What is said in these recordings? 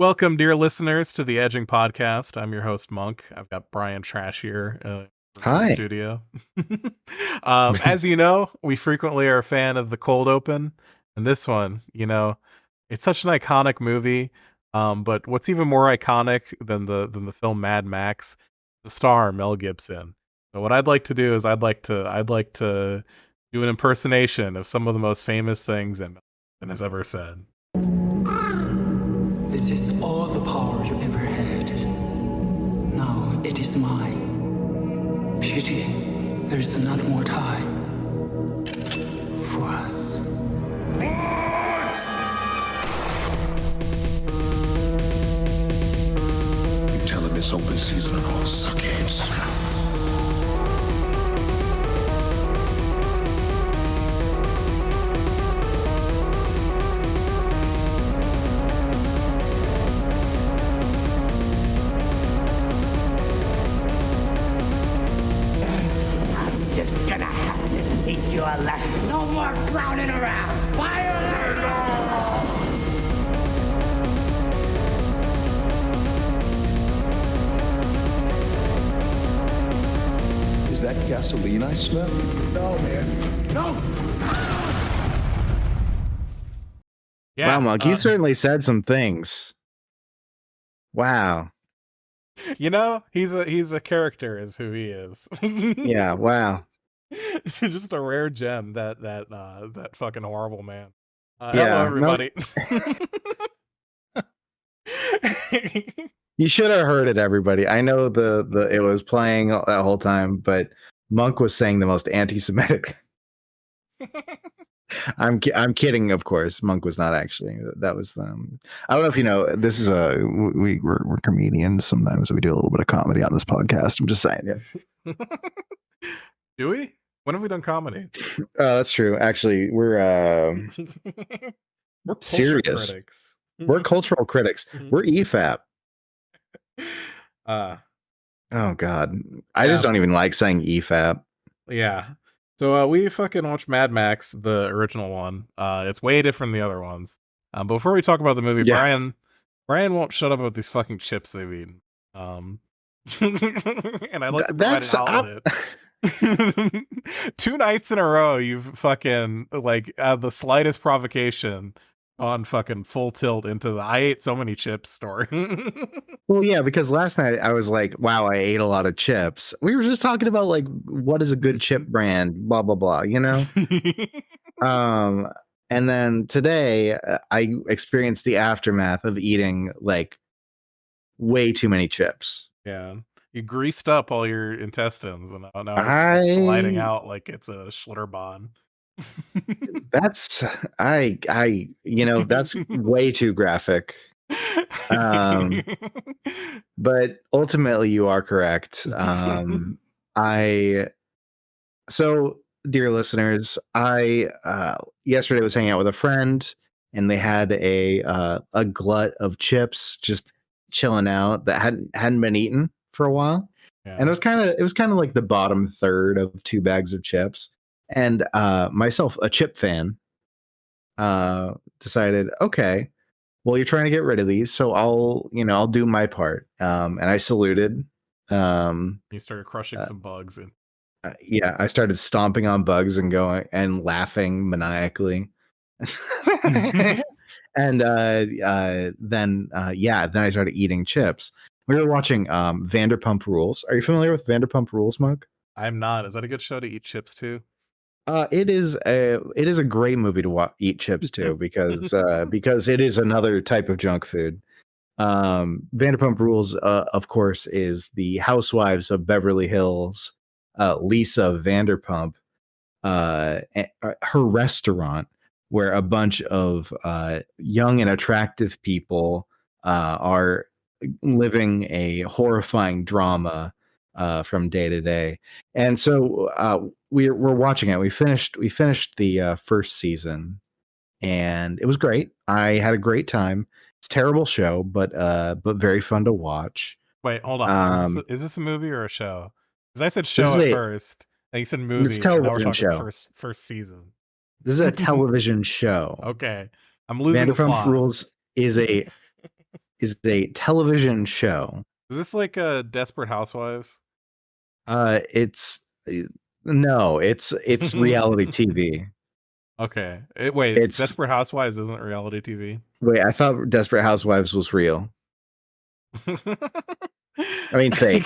Welcome, dear listeners, to the Edging Podcast. I'm your host, Monk. I've got Brian Trash here virtual Hi. studio. As you know, we frequently are a fan of the cold open, and this one, it's such an iconic movie. But what's even more iconic than the film Mad Max, the star Mel Gibson. So what I'd like to do is I'd like to do an impersonation of some of the most famous things that Mel Gibson has ever said. This is all the power you ever had. Now it is mine. Pity there is not more time for us. You tell him it's open season on all suckheads. Just gonna have to teach you a lesson. No more clowning around. Fire! Is that gasoline I smell? No, man. No! Yeah, Wow, Monk, you certainly said some things. Wow. He's a character, is who he is. Yeah, wow. Just a rare gem, that fucking horrible man. Yeah, Hello, everybody. You should have heard it, everybody. I know the it was playing that whole time, but Monk was saying the most anti-Semitic. I'm kidding, of course. Monk was not actually. That was them. I don't know if you know. This is we're comedians. Sometimes we do a little bit of comedy on this podcast. I'm just saying. Yeah. Do we? When have we done comedy? That's true. Actually, we're We're serious. critics. We're cultural critics. We're EFAP. Oh God, I just don't even like saying EFAP. Yeah. So we fucking watched Mad Max, the original one. It's way different than the other ones. Before we talk about the movie, Yeah. Brian won't shut up about these fucking chips they've eaten. And I like to provide an outlet. 2 nights in a row, you've fucking the slightest provocation on fucking full tilt into the I ate so many chips story. Well, yeah, because last night I was like, wow, I ate a lot of chips. We were just talking about like what is a good chip brand, blah blah blah, you know? And then today I experienced the aftermath of eating like way too many chips. Yeah. You greased up all your intestines and now it's sliding out like it's a Schlitterbahn. That's that's way too graphic. But ultimately you are correct. So dear listeners, I yesterday was hanging out with a friend and they had a glut of chips just chilling out that hadn't been eaten for a while. Yeah. And it was kind of like the bottom third of 2 bags of chips. And myself, a chip fan, decided, okay, well, you're trying to get rid of these, so I'll do my part. And I saluted. You started crushing some bugs and yeah, I started stomping on bugs and going and laughing maniacally. And then I started eating chips. We were watching Vanderpump Rules. Are you familiar with Vanderpump Rules, Mug? I'm not. Is that a good show to eat chips too? It is a great movie to eat chips too because it is another type of junk food. Vanderpump Rules, of course, is the Housewives of Beverly Hills. Lisa Vanderpump, her restaurant where a bunch of young and attractive people are living a horrifying drama from day to day. And so we're watching it. We finished the first season and it was great. I had a great time. It's a terrible show, but very fun to watch. Wait, hold on. Is this a movie or a show? Because I said show at first. And you said movie. It's a television and now we're talking show. First season. This is a television show. Okay. I'm losing Vanderpump plot. Rules is is a television show. Is this like a Desperate Housewives? It's no, it's reality TV. Okay. Wait, It's Desperate Housewives isn't reality TV? wait, I thought Desperate Housewives was real. I mean, fake.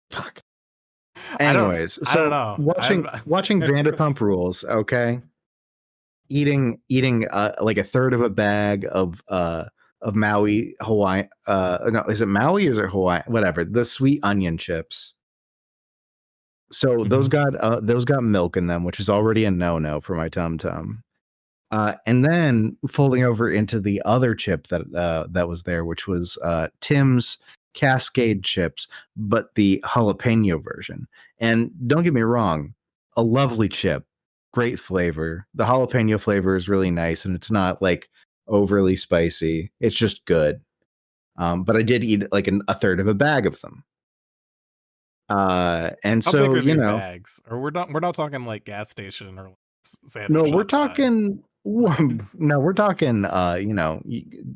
Fuck. Anyways, I don't know. watching Vanderpump Rules. Okay, eating like a third of a bag of Maui Hawaii. No, is it Maui or is it Hawaii? Whatever. The sweet onion chips. So those got milk in them, which is already a no for my tum tum. And then folding over into the other chip that was there, which was Tim's Cascade chips, but the jalapeno version. And don't get me wrong, a lovely chip, great flavor. The jalapeno flavor is really nice, and it's not like overly spicy. It's just good. But I did eat like a third of a bag of them. And How so big are you these know, bags? Or we're not talking like gas station or sandwich no, we're shop size. talking. No, we're talking.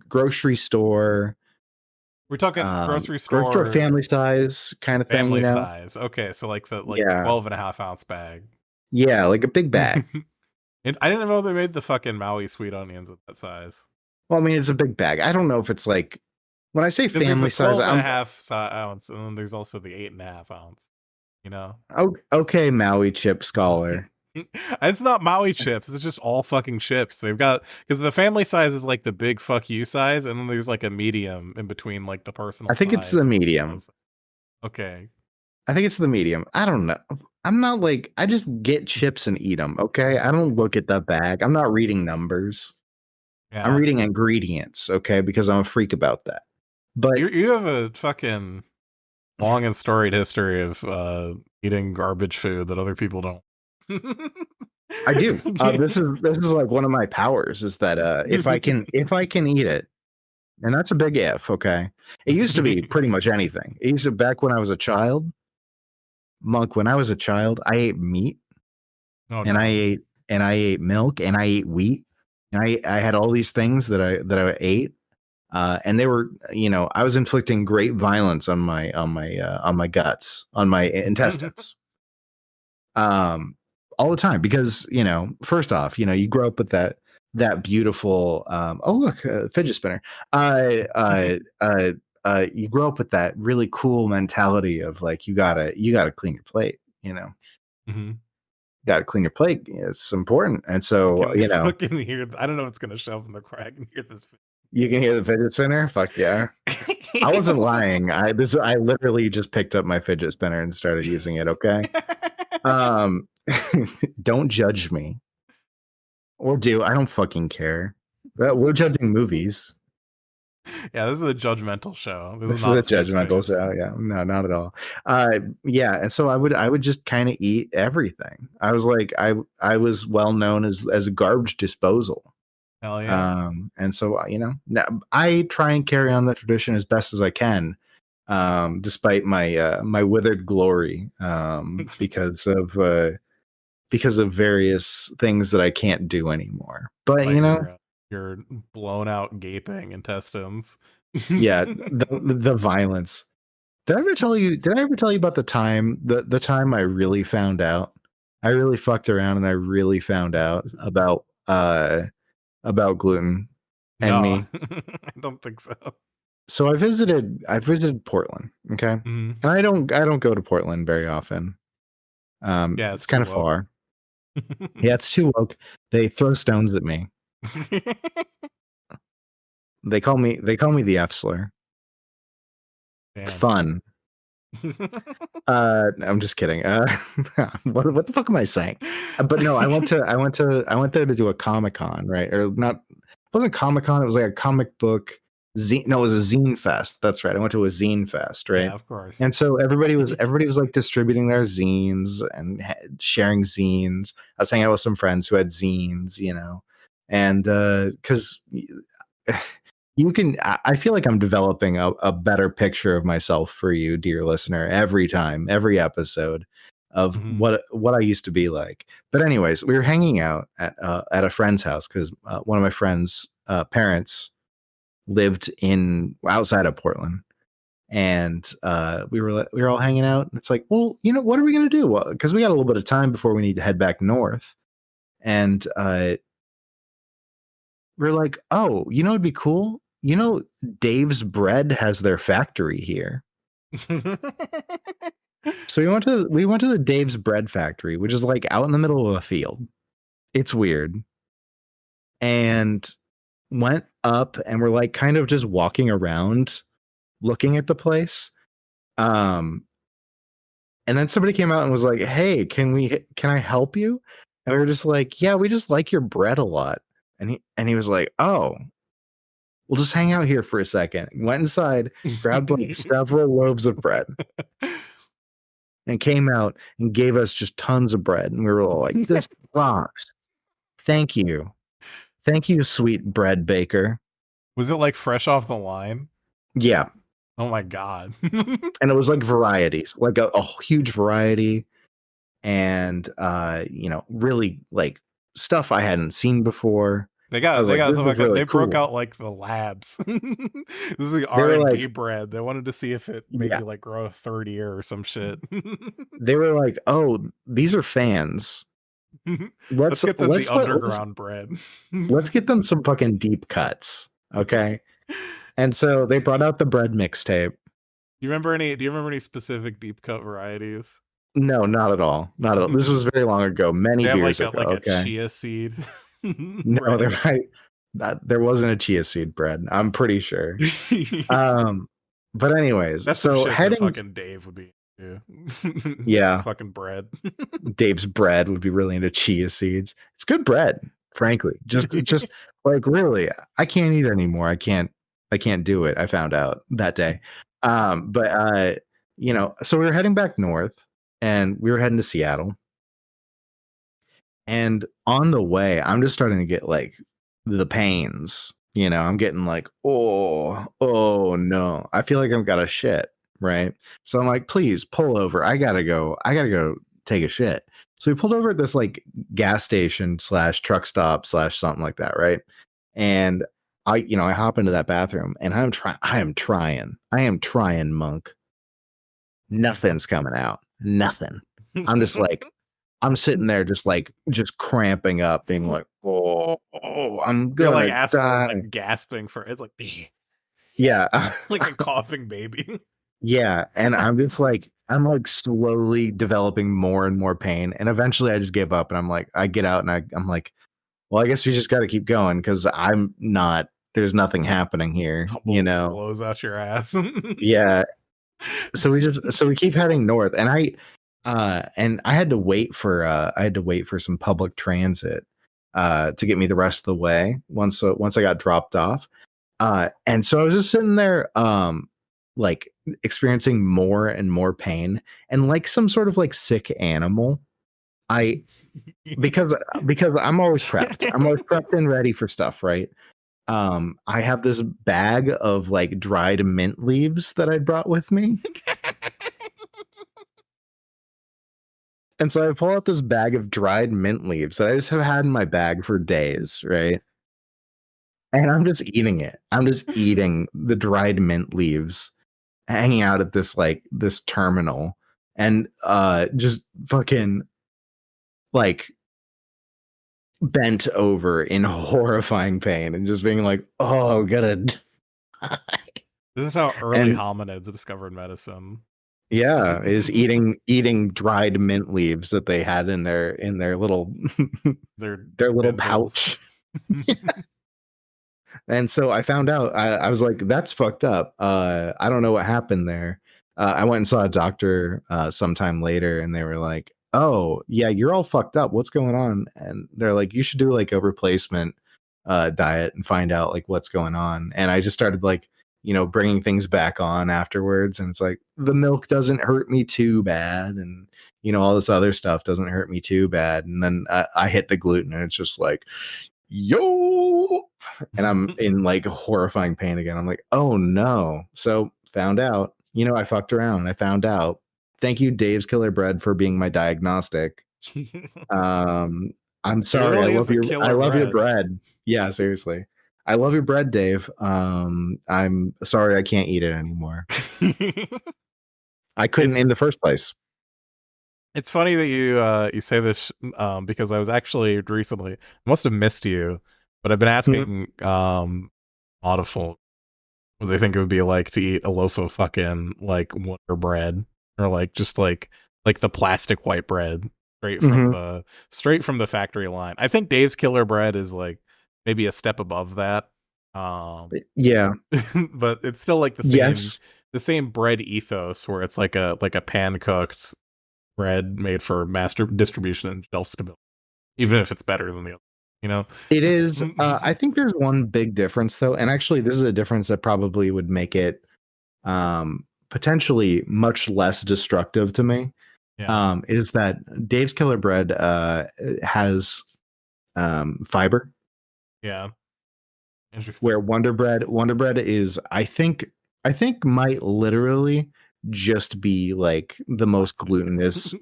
Grocery store. We're talking grocery store family size kind of thing. family size. Okay, so like the 12.5 ounce bag. Yeah, like a big bag. And I didn't know they made the fucking Maui sweet onions at that size. Well, I mean, it's a big bag. I don't know if it's like when I say family size, 12.5 ounce, and then there's also the 8.5 ounce. You know. Okay, Maui chip scholar. It's not Maui chips. It's just all fucking chips. They've got, because the family size is like the big fuck you size, and then there's like a medium in between, like the personal. I think size. It's the medium. Okay. I think it's the medium. I don't know. I'm not like, I just get chips and eat them. Okay, I don't look at the bag. I'm not reading numbers. Yeah. I'm reading ingredients. Okay, because I'm a freak about that. But you have a fucking long and storied history of eating garbage food that other people don't. I do. This is like one of my powers is that if I can eat it, and that's a big if. Okay, it used to be pretty much anything. It used to back when I was a child, Monk. When I was a child, I ate meat, and I ate milk, and I ate wheat, and I had all these things that I ate, and they were, I was inflicting great violence on my guts, on my intestines. All the time, because first off, you grow up with that beautiful oh look, fidget spinner. You grow up with that really cool mentality of like you gotta clean your plate. Mm-hmm. Gotta clean your plate. It's important, and so I can hear. I don't know what's gonna show up in the crack and hear this. You can hear the fidget spinner. Fuck yeah! I wasn't lying. I literally just picked up my fidget spinner and started using it. Okay. Don't judge me. Or do. I don't fucking care. We're judging movies. Yeah, this is a judgmental show. This is a judgmental show. Yeah, no, not at all. Yeah, and so I would just kind of eat everything. I was like, I was well known as a garbage disposal. Hell yeah. And so I try and carry on the tradition as best as I can. Despite my withered glory, because of various things that I can't do anymore. But like your blown out gaping intestines. Yeah, the violence. Did I ever tell you about the time I really found out? I really fucked around and I really found out about gluten and me. I don't think so. So I visited Portland, okay? Mm-hmm. And I don't go to Portland very often. Yeah, it's kind of far. Yeah, it's too woke. They throw stones at me. They call me the F slur. Damn. Fun. I'm just kidding. What the fuck am I saying? But no, I went there to do a Comic-Con, right? Or not, it wasn't Comic-Con, it was like a comic book zine. No, it was a zine fest. That's right. I went to a zine fest, right? Yeah, of course. And so everybody was like distributing their zines and sharing zines. I was hanging out with some friends who had zines, and because I feel like I'm developing a better picture of myself for you, dear listener, every episode of what I used to be like. But anyways, we were hanging out at a friend's house because one of my friend's parents lived in outside of Portland. And we were all hanging out. And it's like, well, what are we gonna do? Well, because we got a little bit of time before we need to head back north. And we're like, oh, it'd be cool. Dave's Bread has their factory here. So we went to the Dave's Bread factory, which is like out in the middle of a field. It's weird. And went up and we're like kind of just walking around looking at the place. And then somebody came out and was like, hey, can I help you? And we were just like, yeah, we just like your bread a lot. And he was like, oh, we'll just hang out here for a second. Went inside, grabbed like several loaves of bread, and came out and gave us just tons of bread. And we were all like, this rocks. Thank you. Thank you, sweet bread baker. Was it like fresh off the line? Yeah. Oh my God. And it was like varieties, like a huge variety. And, really like stuff I hadn't seen before. They really broke cool. out like the labs. This is like R&D bread. They wanted to see if it maybe like grow a third ear or some shit. They were like, oh, these are fans. Let's get them the underground bread. Let's get them some fucking deep cuts. Okay. And so they brought out the bread mixtape. Do you remember any specific deep cut varieties? No, not at all. Not at all. This was very long ago, many years ago. Like a chia seed. No, they're right. There wasn't a chia seed bread. I'm pretty sure. But anyways, that's so heading fucking Dave would be. Yeah. Fucking bread. Dave's Bread would be really into chia seeds. It's good bread, frankly. Just like really, I can't eat anymore. I can't do it. I found out that day. But so we were heading back north and we were heading to Seattle. And on the way, I'm just starting to get like the pains. I'm getting like, oh no. I feel like I've got a shit, right? So I'm like, please pull over. I gotta go take a shit. So we pulled over at this like gas station / truck stop / something like that, right? And I hop into that bathroom and I am trying, monk. Nothing's coming out. Nothing. I'm just like, I'm sitting there just cramping up, being like, oh, I'm gonna like die. Like gasping for it's like yeah. Like a coughing baby. Yeah. And I'm just like, I'm like slowly developing more and more pain. And eventually I just give up and I'm like, I get out and I'm like, well, I guess we just got to keep going because there's nothing happening here, blows out your ass. Yeah. So we keep heading north and I had to wait for some public transit to get me the rest of the way once I got dropped off. And so I was just sitting there like experiencing more and more pain and like some sort of like sick animal. Because I'm always prepped. I'm always prepped and ready for stuff, right? I have this bag of like dried mint leaves that I brought with me. And so I pull out this bag of dried mint leaves that I just have had in my bag for days, right? And I'm just eating it. I'm just eating the dried mint leaves, hanging out at this terminal, and just fucking like bent over in horrifying pain and just being like, oh, gotta die. This is how early hominids discovered medicine. Yeah, is eating dried mint leaves that they had in their little their little pouch. And so I found out, I was like, that's fucked up. I don't know what happened there. I went and saw a doctor sometime later and they were like, oh yeah, you're all fucked up. What's going on? And they're like, you should do like a replacement diet and find out like what's going on. And I just started like, bringing things back on afterwards. And it's like, the milk doesn't hurt me too bad. And, all this other stuff doesn't hurt me too bad. And then I hit the gluten and it's just like, yo, and I'm in like horrifying pain again. I'm like, oh no. So found out, I fucked around. I found out. Thank you, Dave's Killer Bread, for being my diagnostic. I'm sorry. Really I love your bread. Yeah, seriously. I love your bread, Dave. I'm sorry I can't eat it anymore. I couldn't in the first place. It's funny that you say this because I was actually recently, I must have missed you, but I've been asking a lot of folk what they think it would be like to eat a loaf of fucking like Wonder Bread, or like just like the plastic white bread straight from the factory line. I think Dave's Killer Bread is like maybe a step above that. Yeah. But it's still like Yes. the same bread ethos where it's like a pan cooked bread made for master distribution and shelf stability, even if it's better than the other, you know? It is. I think there's one big difference though, and actually this is a difference that probably would make it potentially much less destructive to me. Yeah. Is that Dave's Killer Bread has fiber. Yeah. Interesting. Where Wonder Bread is, I think might literally just be like the most glutinous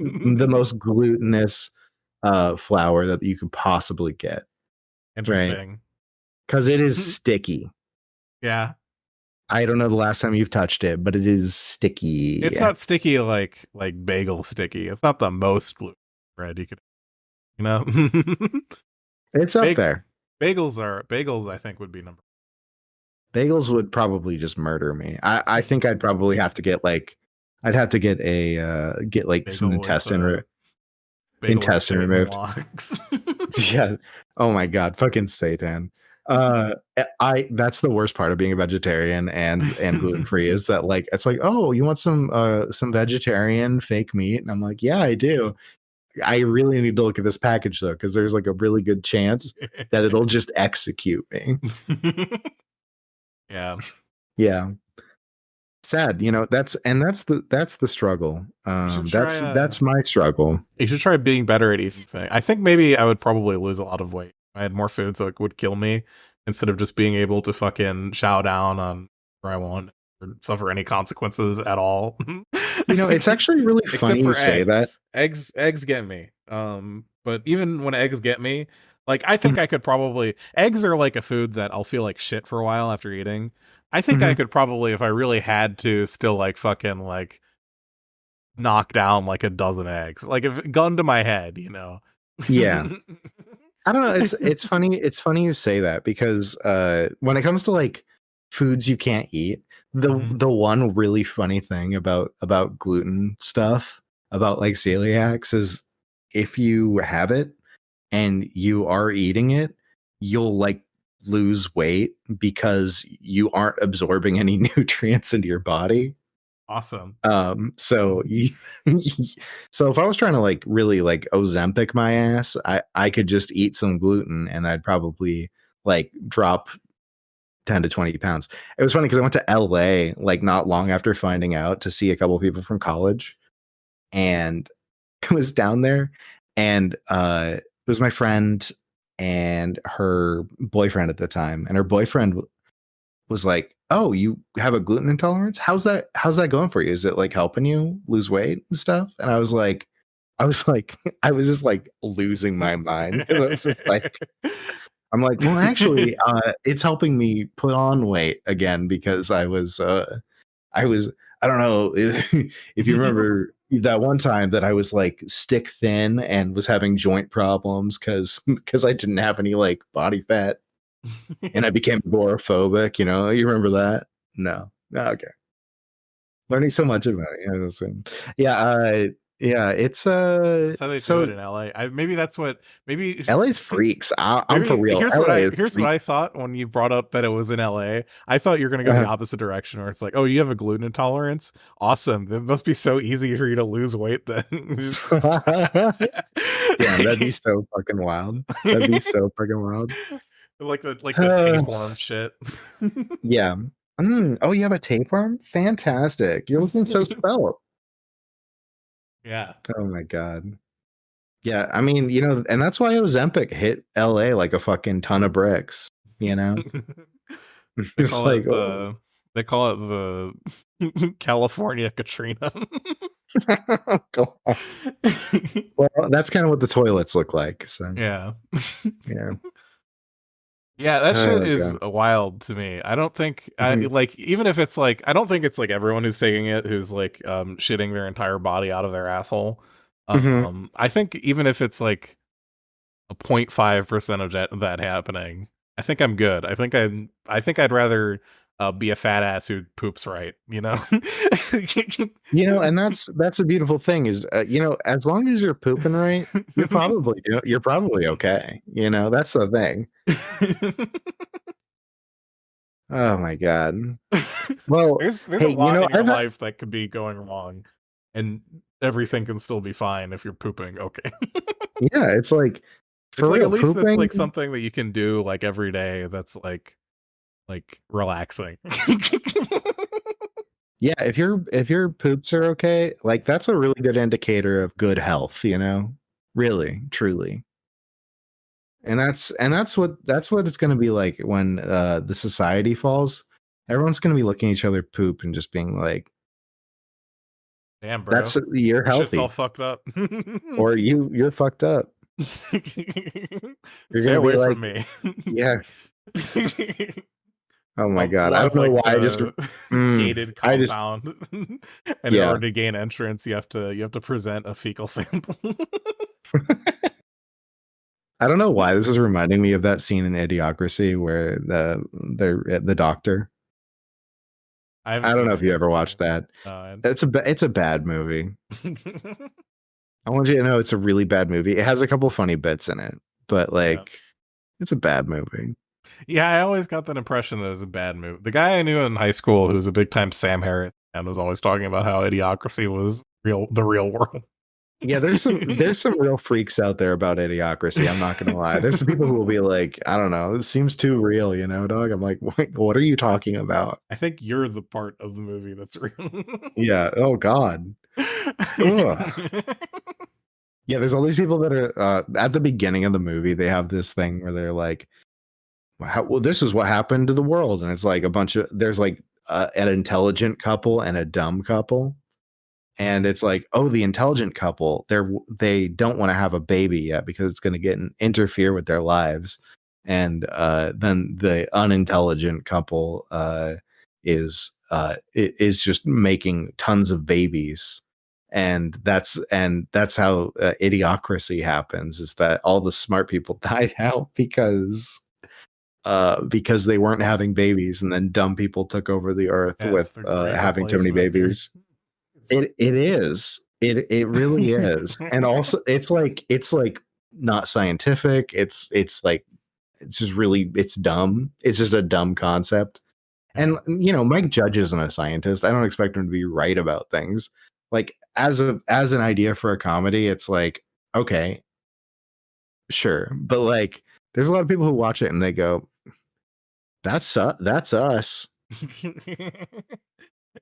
flour that you could possibly get. Interesting. Right? Because it is sticky. Yeah. I don't know the last time you've touched it, but it is sticky. It's not sticky like bagel sticky. It's not the most gluten bread you could, you know. It's up there. Bagels I think would be number. Bagels would probably just murder me. I think I'd probably have to get like I'd have to get some intestine removed. Yeah. Oh my god, fucking Satan. That's the worst part of being a vegetarian and gluten free is that like it's like, oh, you want some vegetarian fake meat? And I'm like, yeah, I do. I really need to look at this package though, because there's like a really good chance that it'll just execute me. Yeah. Yeah. Sad, you know, that's the struggle. That's my struggle. You should try being better at eating things. I think maybe I would probably lose a lot of weight. I had more food so it would kill me instead of just being able to fucking chow down on where I want or suffer any consequences at all. You know, it's actually really funny you say that. Eggs get me. But even when eggs get me, like I think I could probably eggs are like a food that I'll feel like shit for a while after eating. I think I could probably, if I really had to, still like fucking like knock down like a dozen eggs, like if gun to my head, you know. Yeah. I don't know. It's funny. It's funny you say that because when it comes to like foods you can't eat, the one really funny thing about gluten stuff, about like celiacs, is if you have it and you are eating it, you'll like lose weight because you aren't absorbing any nutrients into your body. Awesome. So so if I was trying to like really like Ozempic my ass, I could just eat some gluten and I'd probably like drop 10 to 20 pounds. It was funny because I went to LA like not long after finding out to see a couple of people from college, and I was down there, and it was my friend and her boyfriend at the time, and her boyfriend was like, "Oh, you have a gluten intolerance? How's that going for you? Is it like helping you lose weight and stuff?" And I was I was just like losing my mind because I was just like, I'm like, well, actually, it's helping me put on weight again because I don't know if you remember that one time that I was like stick thin and was having joint problems because I didn't have any like body fat. And I became agoraphobic, you know. You remember that? No. Okay. Learning so much about it. Yeah, it's That's how they do it in LA. Maybe that's what LA's freaks. I'm for real. Here's what I thought when you brought up that it was in LA. I thought you were gonna go the opposite direction where it's like, oh, you have a gluten intolerance? Awesome. It must be so easy for you to lose weight then. Damn, that'd be so fucking wild. That'd be so fucking wild. Like the tapeworm shit. Yeah. Oh, you have a tapeworm? Fantastic. You're looking so svelte. Yeah. Oh my god. Yeah, I mean, you know, and that's why Ozempic hit LA like a fucking ton of bricks, you know? They call it they call it the California Katrina. Well, that's kind of what the toilets look like. So yeah. yeah. Yeah, that shit Oh is god. wild to me. I don't think Mhm. like even if it's like I don't think it's like everyone who's taking it who's like shitting their entire body out of their asshole. Mhm. I think even if it's like a 0.5% of that happening, I think I'm good. I think I'd rather be a fat ass who poops right, you know? And that's a beautiful thing is, as long as you're pooping right, you're probably okay. That's the thing. Oh my god. Well, There's a hey, lot in your I've life that could be going wrong, and everything can still be fine if you're pooping okay. yeah, it's like It's for like at real least it's pooping. like something that you can do like every day that's like relaxing. Yeah, if your poops are okay, like that's a really good indicator of good health, really, truly. And that's what it's going to be like when the society falls. Everyone's going to be looking at each other poop and just being like, Damn, bro. that's you're Your shit's all healthy, fucked up. or you're fucked up. You're Stay going to be away like, from me. yeah. Oh my god, One I of don't know like why the mm, gated I just compound, and in yeah. order to gain entrance, you have to present a fecal sample. I don't know why this is reminding me of that scene in Idiocracy where the doctor. I haven't I don't seen know if you ever Idiocracy. watched that. Uh, It's a bad movie. I want you to know it's a really bad movie. It has a couple funny bits in it, but yeah. like it's a bad movie. Yeah, I always got that impression that it was a bad movie. The guy I knew in high school who was a big time Sam Harris and was always talking about how Idiocracy was the real world. Yeah, there's some real freaks out there about Idiocracy. I'm not gonna lie. There's some people who will be like, I don't know, this seems too real, dog. I'm like, what are you talking about? I think you're the part of the movie that's real. Yeah. Oh God. Ugh. Yeah, there's all these people that are at the beginning of the movie. They have this thing where they're like, well, this is what happened to the world, and it's like there's like an intelligent couple and a dumb couple, and it's like, oh, the intelligent couple, they don't want to have a baby yet because it's going to interfere with their lives, and then the unintelligent couple is just making tons of babies, and that's how idiocracy happens, is that all the smart people died out because they weren't having babies, and then dumb people took over the earth Yeah, it's with the great having too many replacement theory. babies. It is. It really is. And also it's like not scientific. It's like it's just really it's dumb. It's just a dumb concept. And Mike Judge isn't a scientist. I don't expect him to be right about things. Like as an idea for a comedy, it's like, okay, sure. But like there's a lot of people who watch it and they go, that's us.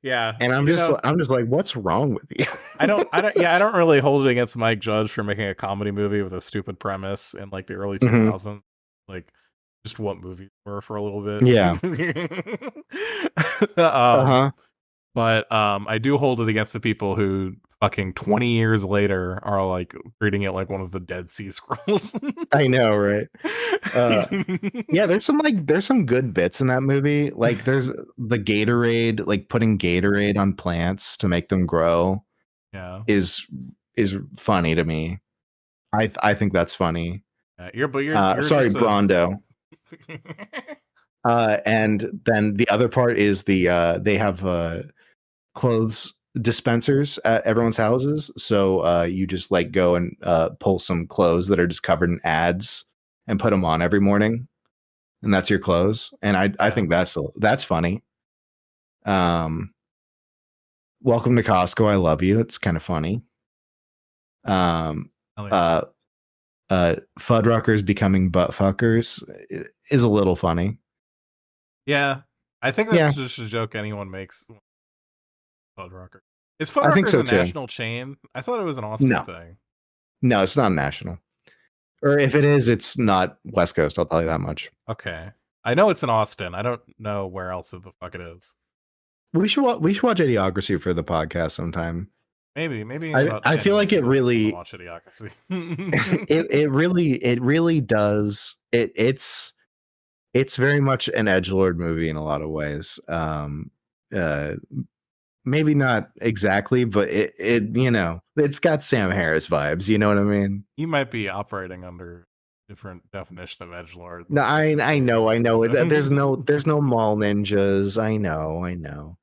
Yeah, And I'm just like, what's wrong with you? I don't really hold it against Mike Judge for making a comedy movie with a stupid premise in like the early Mhm. 2000s. Like just what movies were for a little bit. Yeah. Uh-huh. But I do hold it against the people who fucking 20 years later are like treating it like one of the Dead Sea Scrolls. I know, right? Yeah, there's some good bits in that movie. Like there's the Gatorade, like putting Gatorade on plants to make them grow Yeah. is funny to me. I think that's funny. You're Sorry, just Brondo. And then the other part is they have clothes dispensers at everyone's houses. So you just like go and pull some clothes that are just covered in ads and put them on every morning, and that's your clothes. And I think that's funny. Welcome to Costco. I love you. It's kind of funny. Fuddruckers becoming butt fuckers is a little funny. Yeah, I think that's just a joke anyone makes. Fuddrucker. Is I think Fuddruckers so a too. national chain? I thought it was an Austin thing. No, it's not national. Or if it is, it's not West Coast. I'll tell you that much. Okay, I know it's in Austin. I don't know where else the fuck it is. We should watch Idiocracy for the podcast sometime. Maybe. I feel like it really watch Idiocracy. it really does. It's it's very much an edgelord movie in a lot of ways. Uh, maybe not exactly, but it you know, it's got Sam Harris vibes. You know what I mean? You might be operating under different definition of edgelord. No, I know. There's no mall ninjas. I know.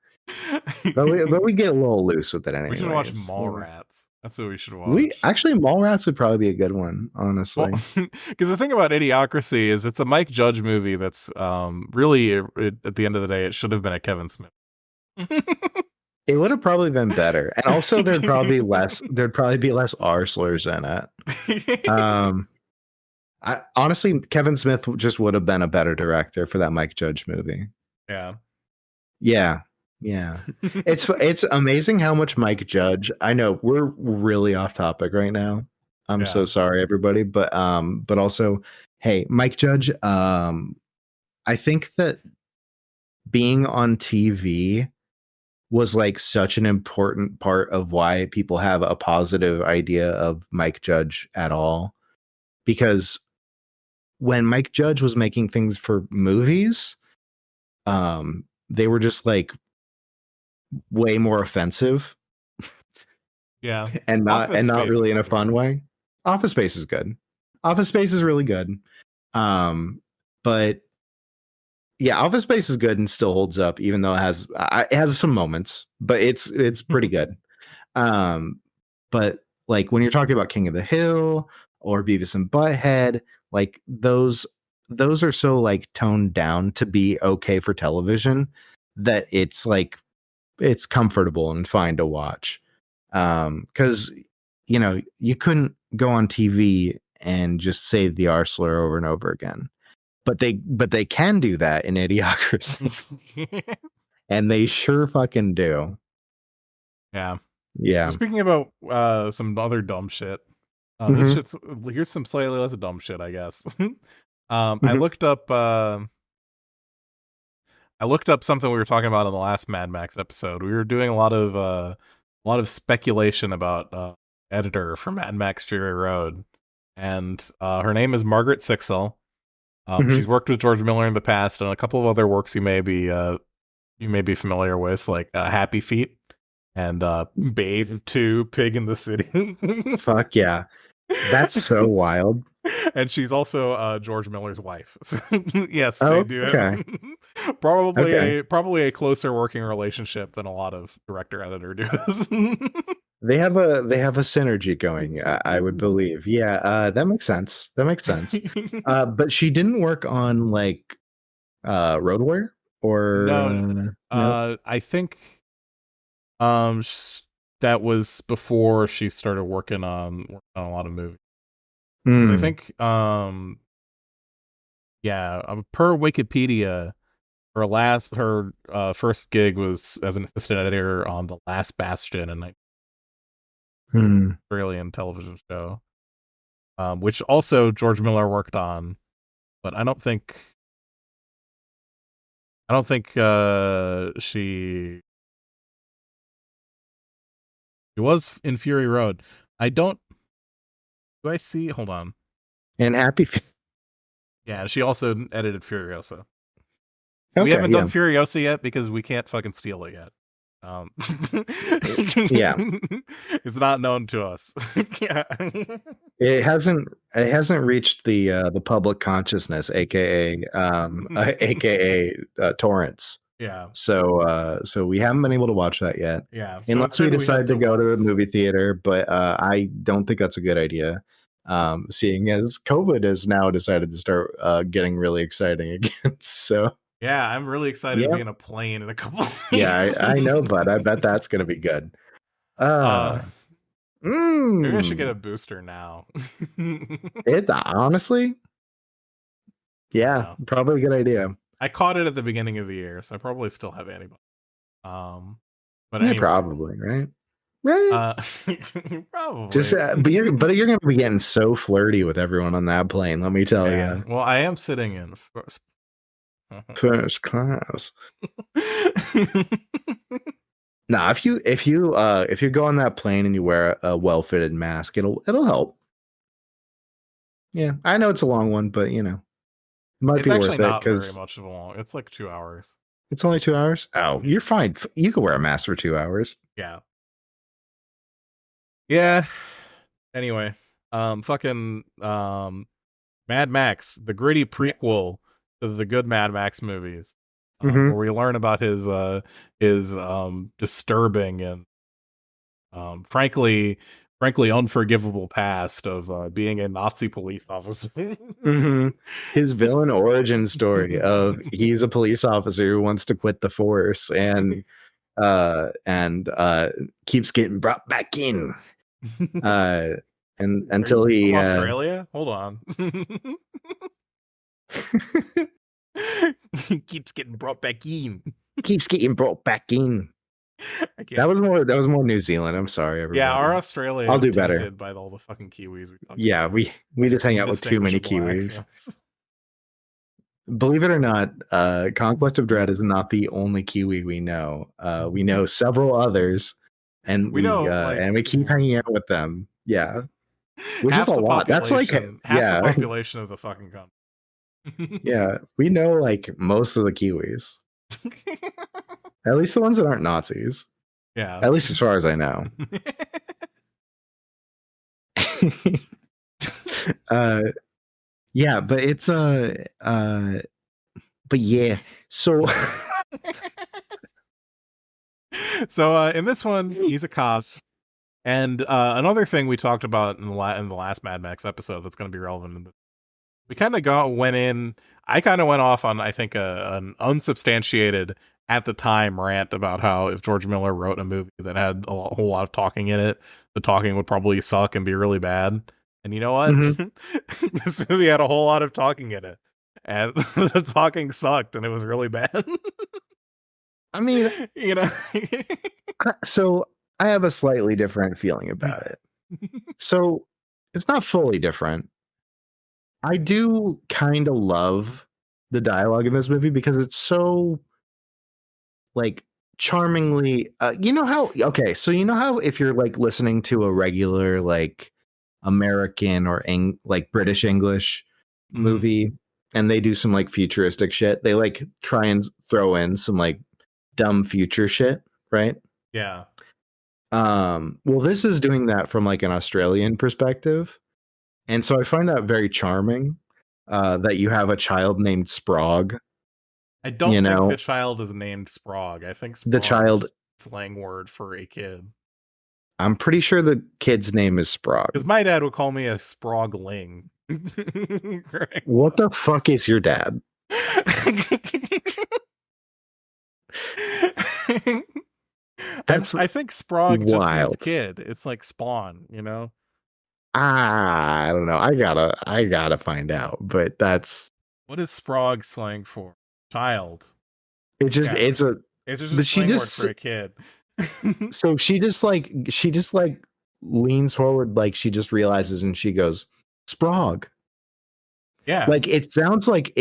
But we get a little loose with it anyways. We should watch Mallrats. That's what we should watch. We actually Mallrats would probably be a good one, honestly. Because the thing about Idiocracy is it's a Mike Judge movie that's really at the end of the day it should have been a Kevin Smith. It would have probably been better, and also there'd probably be less R slurs in it. Honestly, Kevin Smith just would have been a better director for that Mike Judge movie. Yeah. It's amazing how much Mike Judge. I know we're really off topic right now. I'm so sorry, everybody, but also, hey, Mike Judge. I think that being on TV was like such an important part of why people have a positive idea of Mike Judge at all, because when Mike Judge was making things for movies, they were just like way more offensive. And not really in a fun way. Office Space is good. Office Space is really good. But yeah, Office Space is good and still holds up, even though it has some moments, but it's pretty good. But like when you're talking about King of the Hill or Beavis and Butthead, like those are so like toned down to be okay for television that it's like it's comfortable and fine to watch. Because you know, you couldn't go on TV and just say the R slur over and over again. But they can do that in Idiocracy. And they sure fucking do. Yeah. Yeah. Speaking about some other dumb shit. Here's some slightly less dumb shit, I guess. I looked up something we were talking about in the last Mad Max episode. We were doing a lot of speculation about editor for Mad Max Fury Road. And her name is Margaret Sixel. She's worked with George Miller in the past and a couple of other works you may be familiar with, like Happy Feet and Babe 2, Pig in the City. Fuck yeah. That's so wild. And she's also George Miller's wife. So, yes, they do. Okay. Probably a closer working relationship than a lot of director editor does. They have a synergy going, I would believe. Yeah, that makes sense. But she didn't work on like Road Warrior or no. I think that was before she started working on a lot of movies. I think per Wikipedia, her first gig was as an assistant editor on The Last Bastion and Australian television show, which also George Miller worked on, but I don't think she was in Fury Road. Do I see? Hold on. And Happy. Yeah, she also edited Furiosa. Okay, we haven't done Furiosa yet because we can't fucking steal it yet. Yeah, it's not known to us. It hasn't reached the public consciousness, aka torrents. Yeah. So we haven't been able to watch that yet. Yeah. Unless we decide to go to the movie theater, but I don't think that's a good idea. Seeing as COVID has now decided to start getting really exciting again. So yeah, I'm really excited to be in a plane in a couple of weeks. Yeah, I know, but I bet that's gonna be good. Maybe I should get a booster now. It honestly, yeah, probably a good idea. I caught it at the beginning of the year, so I probably still have antibodies. But yeah, anyway. Probably, right? Probably. Just, but you're gonna be getting so flirty with everyone on that plane. Let me tell you. Well, I am sitting in first class. Nah, if you go on that plane and you wear a well-fitted mask, it'll help. Yeah, I know it's a long one, but you know, Might It's be actually worth it not very because much of a long. It's like 2 hours. it's only 2 hours. Oh, you're fine. You can wear a mask for 2 hours. Yeah. Yeah. Anyway, fucking Mad Max, the gritty prequel to the good Mad Max movies, Mhm. where we learn about his disturbing and frankly unforgivable past of being a Nazi police officer. His villain origin story of he's a police officer who wants to quit the force and keeps getting brought back in. And until he from Australia? Hold on. He keeps getting brought back in. keeps getting brought back in. That was more New Zealand. I'm sorry, everybody. Yeah, our Australia I'll is do better. tainted by all the fucking Kiwis we talked Yeah, about. we just hang out with too many Kiwis. Accents. Believe it or not, Conquest of Dread is not the only Kiwi we know. We know several others, and We know, like, and we keep hanging out with them. Yeah, which is a lot. That's like half the population of the fucking country. Yeah, we know like most of the Kiwis. At least the ones that aren't Nazis. Yeah. At least as far as I know. Yeah, but it's but yeah. So so in this one, he's a cop. And another thing we talked about in the last Mad Max episode that's going to be relevant, we kind of went in. I kind of went off on, I think, an unsubstantiated at the time rant about how if George Miller wrote a movie that had a whole lot of talking in it, the talking would probably suck and be really bad. And you know what? Mm-hmm. This movie had a whole lot of talking in it, and the talking sucked, and it was really bad. I mean, you know. So I have a slightly different feeling about it. So it's not fully different. I do kind of love the dialogue in this movie because it's so like charmingly you know how if you're like listening to a regular like American or like British English movie and they do some like futuristic shit, they like try and throw in some like dumb future shit, right? Yeah. Well, this is doing that from like an Australian perspective. And so I find that very charming that you have a child named Sprague. I don't think the child is named Sprague. I think Sprague the child is slang word for a kid. I'm pretty sure the kid's name is Sprague. Because my dad would call me a Sprogling. What the fuck is your dad? I think Sprague just means kid. It's like Spawn, you know? I don't know. I gotta find out. But that's what is Sprague slang for? Child. It's just it's just a slang word for a kid. So she just like leans forward, like she just realizes, and she goes, Sprague. Yeah, like it sounds like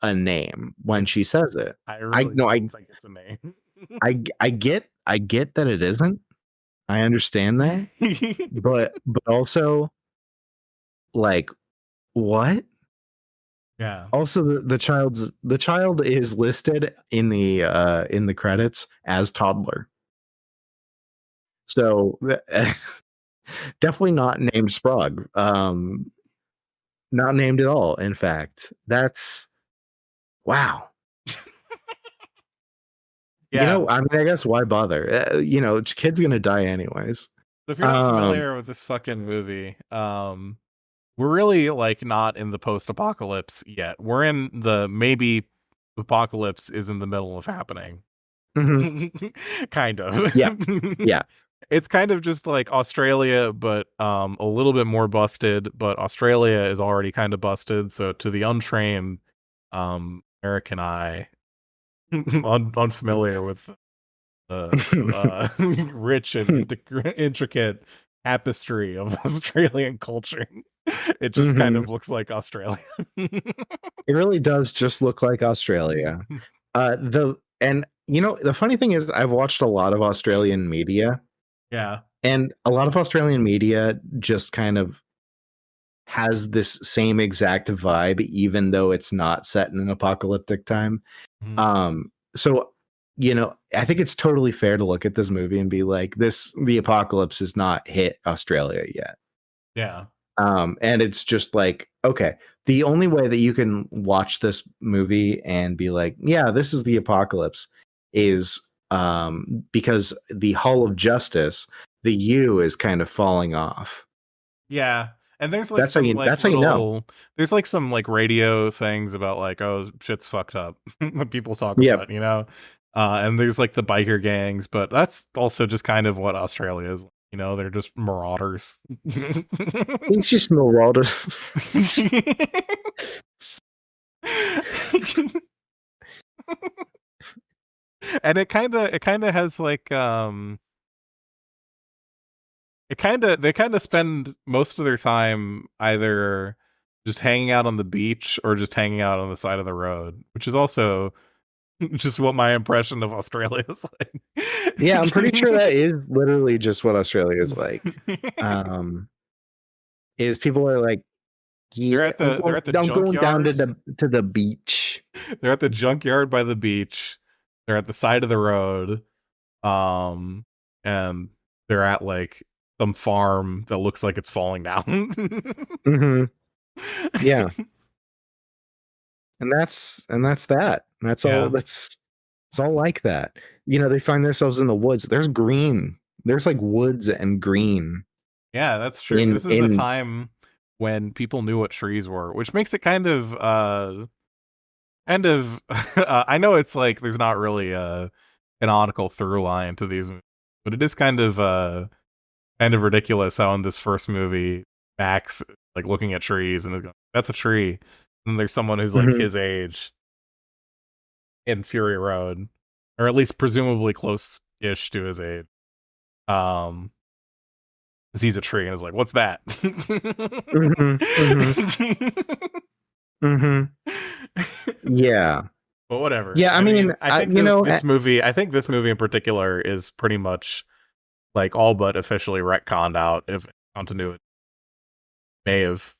a name when she says it. I don't think it's a name. I get that it isn't. I understand that, but also, like, what? Yeah. Also, the child is listed in the credits as toddler. So definitely not named Sprague. Not named at all. In fact, that's wow. Yeah. You know, I mean, I guess why bother? You know, kid's gonna die anyways. So if you're not familiar with this fucking movie, we're really like not in the post-apocalypse yet. We're in the maybe apocalypse is in the middle of happening. Mm-hmm. Kind of. Yeah. It's kind of just like Australia, but a little bit more busted. But Australia is already kind of busted. So to the untrained American eye, unfamiliar with the rich and intricate tapestry of Australian culture, it just kind of looks like Australia. It really does just look like Australia. And you know, the funny thing is I've watched a lot of Australian media. Yeah. And a lot of Australian media just kind of has this same exact vibe, even though it's not set in an apocalyptic time. So, I think it's totally fair to look at this movie and be like, the apocalypse has not hit Australia yet. Yeah. And it's just like, okay, the only way that you can watch this movie and be like, yeah, this is the apocalypse is because the Hall of Justice, the U is kind of falling off. Yeah. And there's like That's how some you. like That's how you know. there's like some like radio things about like, oh, shit's fucked up. When people talk Yeah. about, and there's like the biker gangs, but that's also just kind of what Australia is. They're just marauders. It's just marauders. And it kind of has like they kind of spend most of their time either just hanging out on the beach or just hanging out on the side of the road, which is also just what my impression of Australia is like. Yeah, I'm pretty sure that is literally just what Australia is like. Is people are like, yeah, they're at the I'm going down to junkyard. the beach. They're at the junkyard by the beach. They're at the side of the road. And they're at like some farm that looks like it's falling down. Mm-hmm. Yeah. And that's that. That's all. It's all like that. They find themselves in the woods. There's green. There's like woods and green. Yeah, that's true. This is a time when people knew what trees were, which makes it kind of I know it's like there's not really a canonical through line to these movies, but it is kind of ridiculous how in this first movie Max like looking at trees and going, that's a tree, and there's someone who's like his age in Fury Road, or at least presumably close-ish to his age, sees a tree and is like, what's that? Yeah, but whatever. Yeah, I mean, I think this movie in particular is pretty much like all but officially retconned out if continuity may have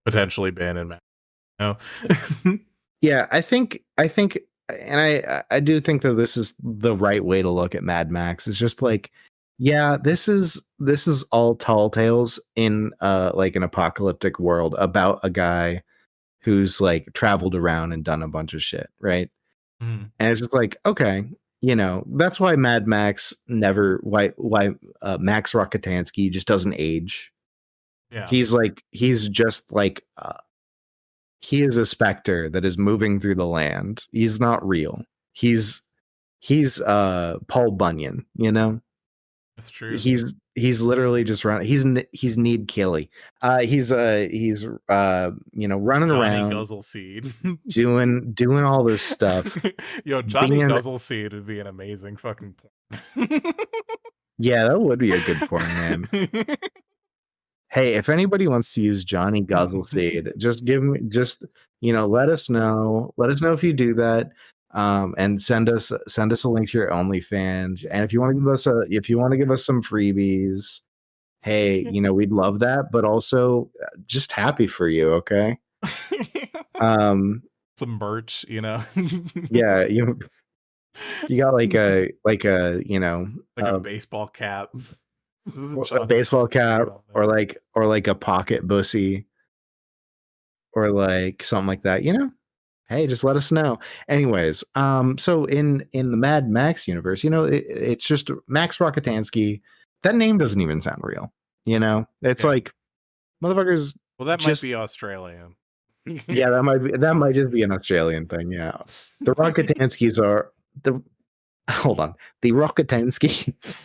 potentially been in Yeah, I think and I do think that this is the right way to look at Mad Max. It's just like, yeah, this is all tall tales in like an apocalyptic world about a guy who's like traveled around and done a bunch of shit, right? And it's just like, okay, that's why Mad Max why Max Rockatansky just doesn't age. Yeah, he's just like he is a specter that is moving through the land. He's not real. He's Paul Bunyan, that's true. He's literally just running. He's Need Killy. He's running around Guzzleseed. doing all this stuff. Yo, Johnny Guzzleseed would be an amazing fucking porn. Yeah, that would be a good porn, man. Hey, if anybody wants to use Johnny Guzzleseed, just let us know. Let us know if you do that. And send us a link to your OnlyFans. And if you want to give us some freebies, hey, we'd love that, but also just happy for you, okay? Some merch, Yeah, you got like a a baseball cap. A baseball cap or like a pocket bussy or like something like that, hey, just let us know. Anyways, so in the Mad Max universe, it's just Max Rockatansky. That name doesn't even sound real. It's like motherfuckers. Well, that might be Australian. Yeah, that might just be an Australian thing. Yeah, the Rockatanskys are the. Hold on, the Rockatanskys.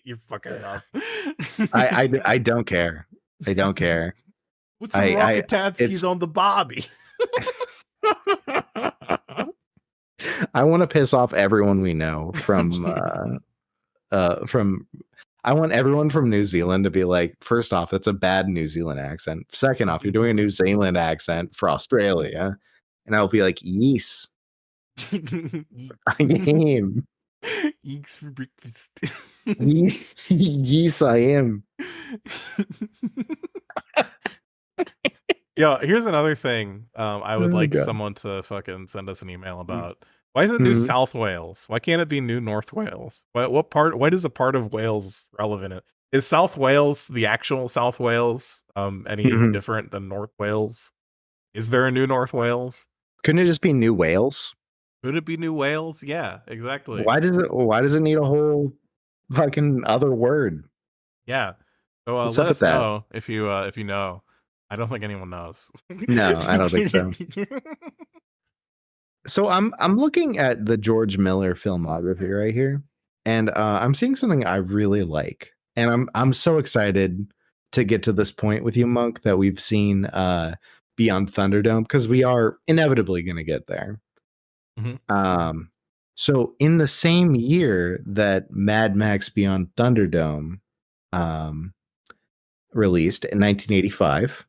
You're fucking up. I don't care. I don't care. Put some Rockatanskys on the Bobby. I want to piss off everyone we know from I want everyone from New Zealand to be like, first off, that's a bad New Zealand accent. Second off, you're doing a New Zealand accent for Australia. And I'll be like, yes. I am. Eeks for breakfast. Yes, I am. Yeah, here's another thing. I would Oh like god. someone to fucking send us an email about. Why is it New Mhm. South Wales? Why can't it be New North Wales? What part? Why does a part of Wales relevant? Is South Wales the actual South Wales any Mhm. different than North Wales? Is there a New North Wales? Couldn't it just be New Wales? Could it be New Wales? Yeah, exactly. Why does it need a whole fucking other word? Yeah. So What's let up with us that? know if you know. I don't think anyone knows. No, I don't think so. So I'm looking at the George Miller filmography right here, and I'm seeing something I really like, and I'm so excited to get to this point with you, Monk, that we've seen Beyond Thunderdome, because we are inevitably going to get there. Mhm. Um, so in the same year that Mad Max Beyond Thunderdome um, released in 1985,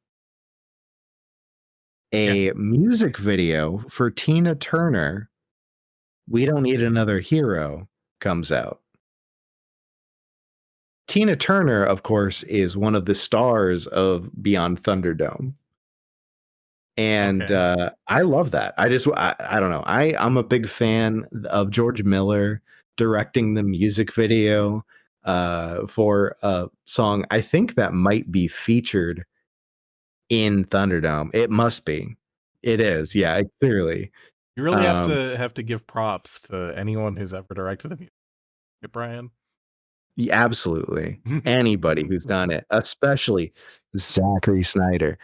a music video for Tina Turner, We Don't Need Another Hero, comes out. Tina Turner, of course, is one of the stars of Beyond Thunderdome. And Okay. I love that. I don't know. I'm a big fan of George Miller directing the music video for a song I think that might be featured in Thunderdome. It must be. It is. Yeah, clearly. You really Um, have to give props to anyone who's ever directed the music, Brian. Yeah, absolutely. Anybody who's done it, especially Zachary Snyder.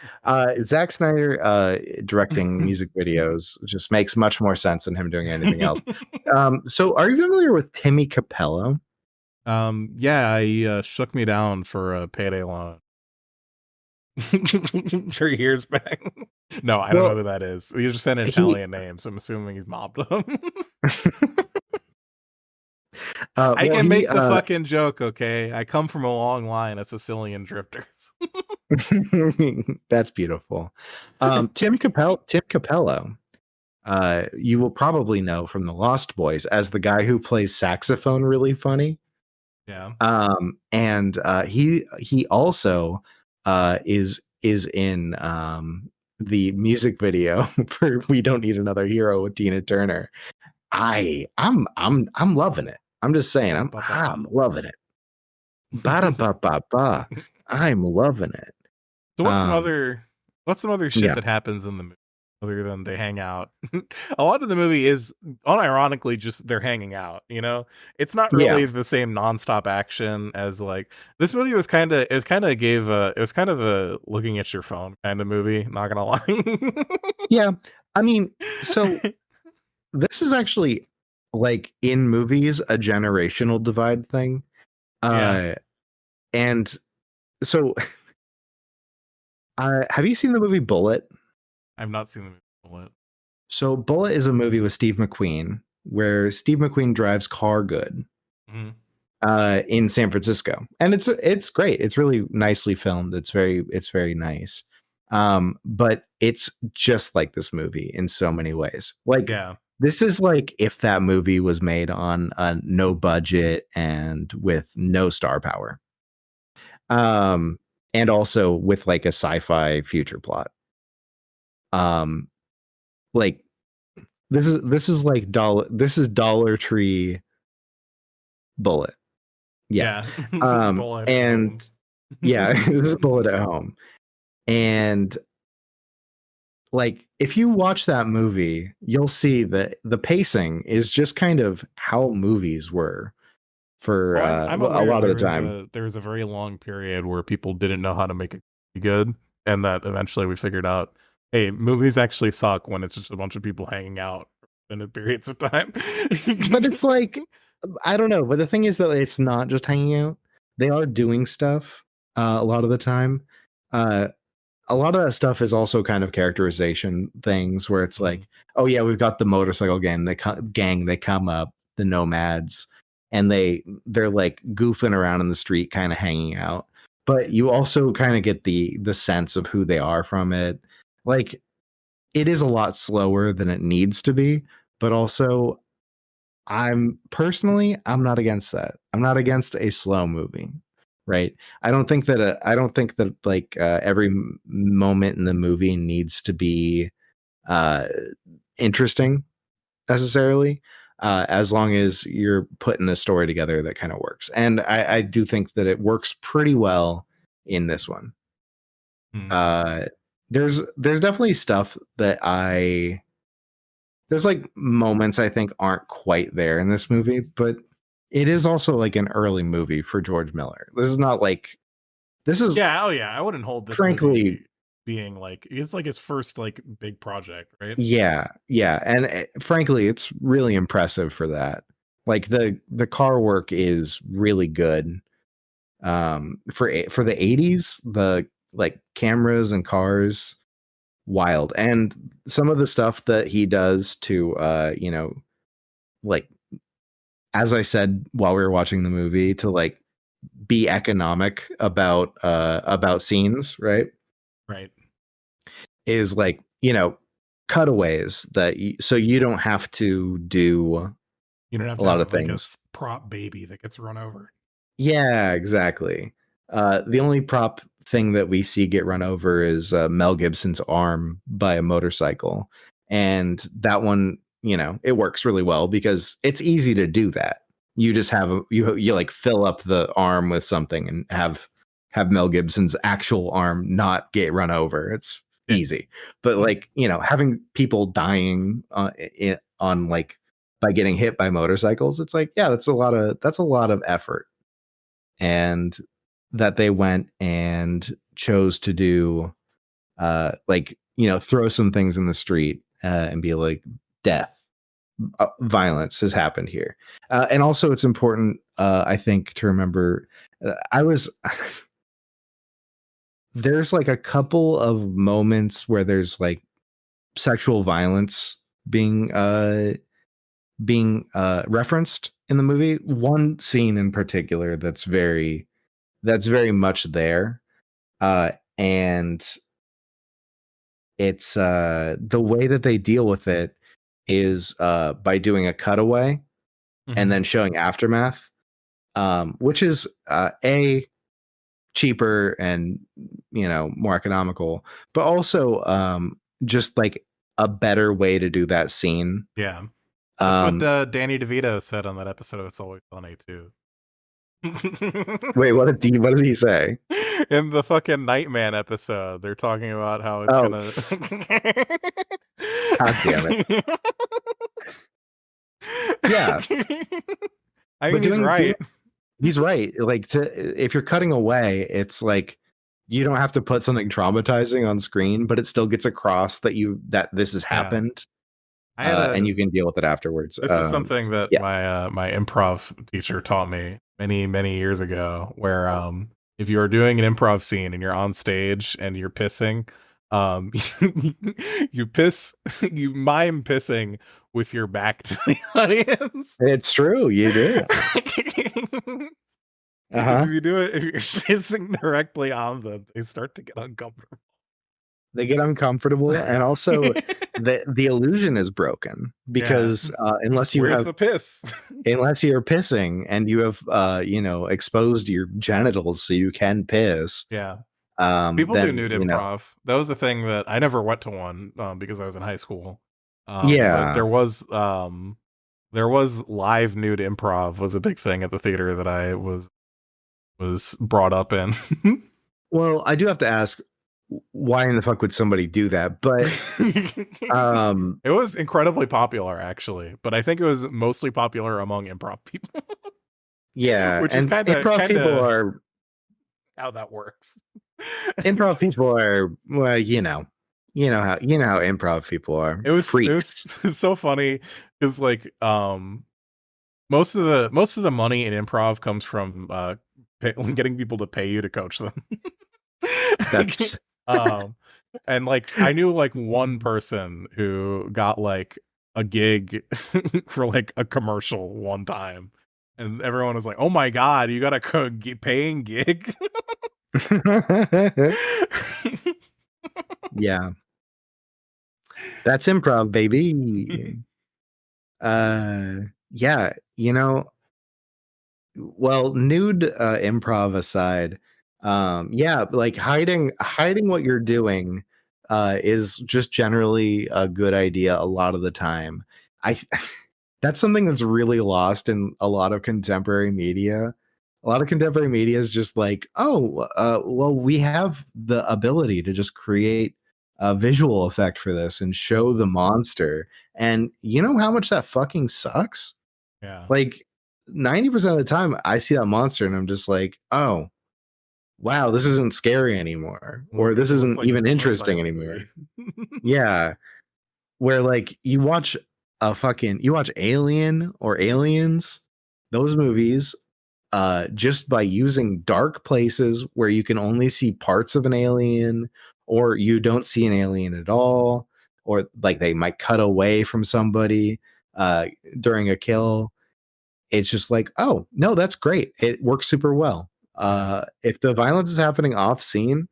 Zack Snyder directing music videos just makes much more sense than him doing anything else. So are you familiar with Timmy Capello? Yeah, he shook me down for a payday loan 3 years back. No, I don't know Well, who that is. He just said an he Italian name, so I'm assuming he's mobbed him. I well can he make the fucking joke, okay? I come from a long line of Sicilian drifters. that's beautiful. Tim Capello, you will probably know from the Lost Boys as the guy who plays saxophone really funny. Yeah. And he also is in the music video for "We Don't Need Another Hero" with Tina Turner. I'm loving it. I'm just saying, I'm loving it. Ba da ba ba ba. I'm loving it. So Um, what's some other shit yeah, that happens in the movie other than they hang out? A lot of the movie is unironically just they're hanging out, you know? It's not yeah, really the same nonstop action as like this movie was it was kind of a looking at your phone kind of movie, not gonna lie. yeah. I mean, so this is actually like in movies a generational divide thing. Yeah. Uh, and so have you seen the movie Bullet? I've not seen the movie Bullet. So Bullet is a movie with Steve McQueen where Steve McQueen drives car good Mhm. in San Francisco, and it's great. It's really nicely filmed. It's very nice. But it's just like this movie in so many ways. Like Yeah. this is like if that movie was made on a no budget and with no star power. And also with like a sci-fi future plot. Um, like this is like Dollar Tree Bullet. Yeah. Yeah. Bullet at home. And yeah, this is Bullet at home. And like if you watch that movie, you'll see that the pacing is just kind of how movies were for Well, I'm a aware lot of the time. there was a very long period where people didn't know how to make it good, and that eventually we figured out, hey, movies actually suck when it's just a bunch of people hanging out in periods of time. But it's like I don't know, but the thing is that it's not just hanging out. They are doing stuff a lot of the time. Uh a lot of that stuff is also kind of characterization things where it's like, oh yeah, we've got the motorcycle gang. They come up, the nomads, and they're like goofing around in the street, kind of hanging out. But you also kind of get the sense of who they are from it. Like it is a lot slower than it needs to be, but also I'm not against that. I'm not against a slow movie. right? I don't think that like every moment in the movie needs to be uh interesting necessarily, as long as you're putting a story together that kind of works. And I do think that it works pretty well in this one. Hmm. Uh, there's definitely stuff that there's like moments I think aren't quite there in this movie, but it is also like an early movie for George Miller. This is not like this is Yeah, oh yeah, I wouldn't hold this frankly movie being like it's like his first like big project, right? yeah, and frankly, it's really impressive for that. Like the car work is really good. For the 80s, the like cameras and cars, wild. And some of the stuff that he does to like as I said while we were watching the movie, to like be economic about scenes, right? Right. Is like, cutaways so you don't have to do You don't have a to lot of have like a things. prop baby that gets run over. Yeah, exactly. The only prop thing that we see get run over is Mel Gibson's arm by a motorcycle. And that one, it works really well because it's easy to do that. You just you like fill up the arm with something and have Mel Gibson's actual arm not get run over. It's Yeah. easy. But like, having people dying on like by getting hit by motorcycles, it's like, yeah, that's a lot of effort. And that they went and chose to do like, throw some things in the street and be like, death, violence has happened here. And also it's important, I think, to remember I was there's like a couple of moments where there's like sexual violence being referenced in the movie. One scene in particular that's very much there, and it's the way that they deal with it is by doing a cutaway and then showing aftermath, which is a cheaper and more economical, but also just like a better way to do that scene. Yeah. That's what um Danny DeVito said on that episode of It's Always Sunny too. Wait, what did he say? In the fucking Nightman episode, they're talking about how it's Oh, gonna. God damn it. Yeah, I but mean, he's right. he's right. Like, if you're cutting away, it's like you don't have to put something traumatizing on screen, but it still gets across that this has happened, I had and you can deal with it afterwards. This is something that yeah. my improv teacher taught me many years ago. Where if you are doing an improv scene and you're on stage and you're pissing, you mime pissing with your back to the audience. It's true, you do. Because if you're pissing directly on them, they start to get uncomfortable. They get uncomfortable, and also the illusion is broken because unless you're pissing and you have exposed your genitals so you can piss. Yeah. People then, do nude improv. That was a thing that I never went to one because I was in high school. Yeah, but there was live nude improv was a big thing at the theater that I was brought up in. Well, I do have to ask, why in the fuck would somebody do that? But it was incredibly popular, actually. But I think it was mostly popular among improv people. Yeah, which is kind improv of people are how that works. Improv people are, well, you know how improv people are. It was freaks. so funny because like most of the money in improv comes from getting people to pay you to coach them. That's and like I knew like one person who got like a gig for like a commercial one time, and everyone was like, "Oh my god, you got a paying gig!" Yeah, that's improv, baby. Yeah, well, nude improv aside, yeah, like hiding what you're doing is just generally a good idea a lot of the time. I That's something that's really lost in a lot of contemporary media. A lot of contemporary media is just like, oh, well, we have the ability to just create a visual effect for this and show the monster. And you know how much that fucking sucks? Yeah. Like 90% of the time I see that monster and I'm just like, oh, wow, this isn't scary anymore. Or this It looks isn't like even a interesting silent anymore. movie. Yeah. Where like you watch Alien or Aliens, those movies, just by using dark places where you can only see parts of an alien, or you don't see an alien at all, or like they might cut away from somebody uh during a kill. It's just like, oh no, that's great. It works super well. If the violence is happening off screen,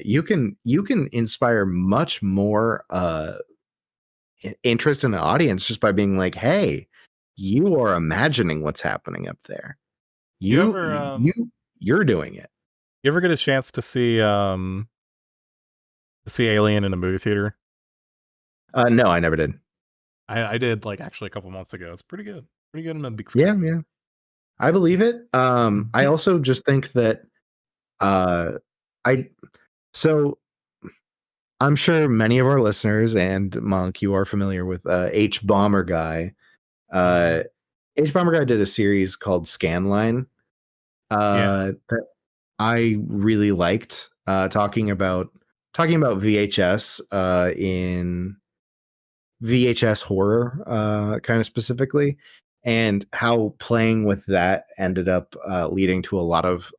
you can inspire much more interest in the audience just by being like, hey, you are imagining what's happening up there. You You ever you're doing it. you ever get a chance to see Alien in a movie theater? No, I never did. I did, like, actually a couple months ago. It's pretty good. Pretty good on a big Yeah, screen. yeah. I believe it. I also just think that uh I so I'm sure many of our listeners and Monk, you are familiar with H Bomber Guy. Uh H Bomber Guy did a series called Scanline Yeah. that I really liked, talking about VHS in VHS horror, kind of specifically, and how playing with that ended up leading to a lot of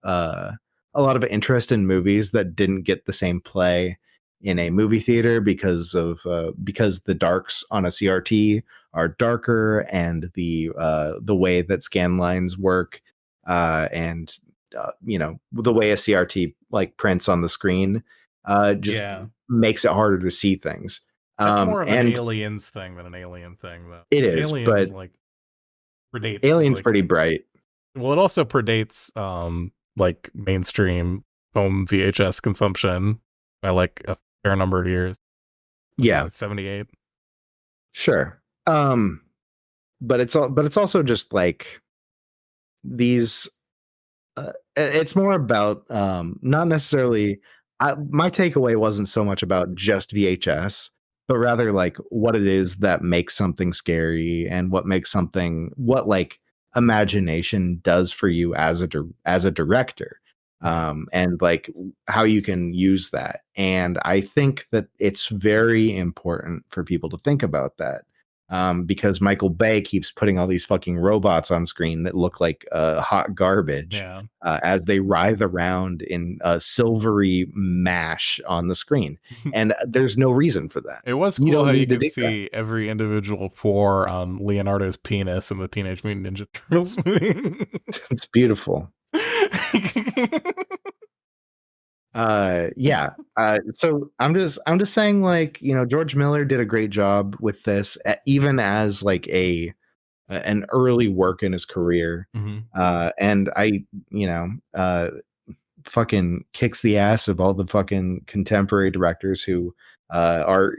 interest in movies that didn't get the same play in a movie theater because the darks on a CRT are darker, and the way that scan lines work, and the way a CRT like prints on the screen just Yeah. makes it harder to see things. That's more of an And Aliens thing than an Alien thing, though. it is, Alien, but like, predates, Alien's like, pretty bright. well, it also predates, like, mainstream home VHS consumption by, like, a fair number of years. Yeah, 78. sure. But it's also just like these. It's more about not necessarily. My takeaway wasn't so much about just VHS, but rather like what it is that makes something scary and what like imagination does for you as as a director, and like how you can use that. And I think that it's very important for people to think about that. Because Michael Bay keeps putting all these fucking robots on screen that look like hot garbage, Yeah. as they writhe around in a silvery mash on the screen. And there's no reason for that. It was You cool don't how you need to could do that. see every individual pore on Leonardo's penis in the Teenage Mutant Ninja Turtles movie. It's beautiful. Yeah. So I'm just saying, like, George Miller did a great job with this, even as like an early work in his career. Mhm. And I, you know, fucking kicks the ass of all the fucking contemporary directors who are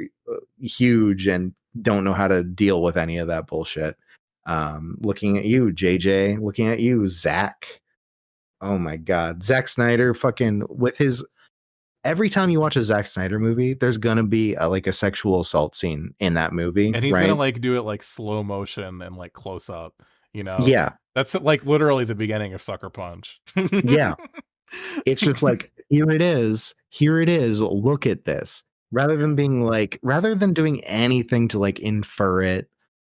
huge and don't know how to deal with any of that bullshit. Looking at you, JJ. Looking at you, Zach. Oh my God, Zack Snyder, fucking with his. Every time you watch a Zack Snyder movie, there's gonna be like a sexual assault scene in that movie, And he's gonna, right? like, do it, like, slow motion and, like, close up, you know? Yeah, That's, like, literally the beginning of Sucker Punch. yeah. It's just like, here it is, look at this. Rather than doing anything to like infer it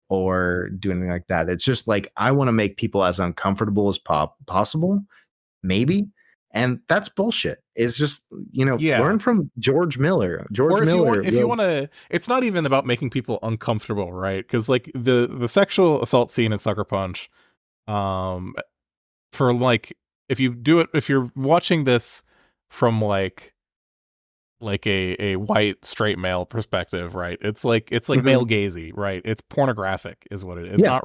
or do anything like that, it's just like, I want to make people as uncomfortable as possible, maybe. And that's bullshit. It's just, Yeah. learn from George Miller. Or if you Wrote- want to, it's not even about making people uncomfortable, right? Because, like, the sexual assault scene in Sucker Punch, um, for, like, if you're watching this from, like, a white straight male perspective, right? It's like Mhm. male gazy, right? It's pornographic is what it is. Yeah.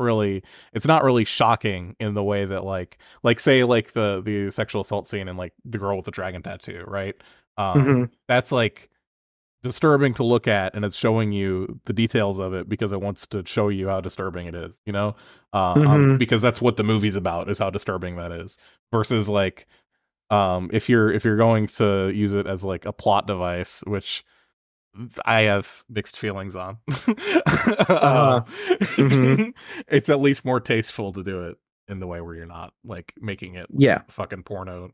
It's not really shocking in the way that like say like the sexual assault scene and like the girl with the dragon tattoo, right? Mhm. That's like disturbing to look at, and it's showing you the details of it because it wants to show you how disturbing it is, Mhm. because that's what the movie's about, is how disturbing that is, versus like if you're going to use it as like a plot device, which I have mixed feelings on. Uh-huh. um, Mhm. it's at least more tasteful to do it in the way where you're not like making it Yeah. fucking porno.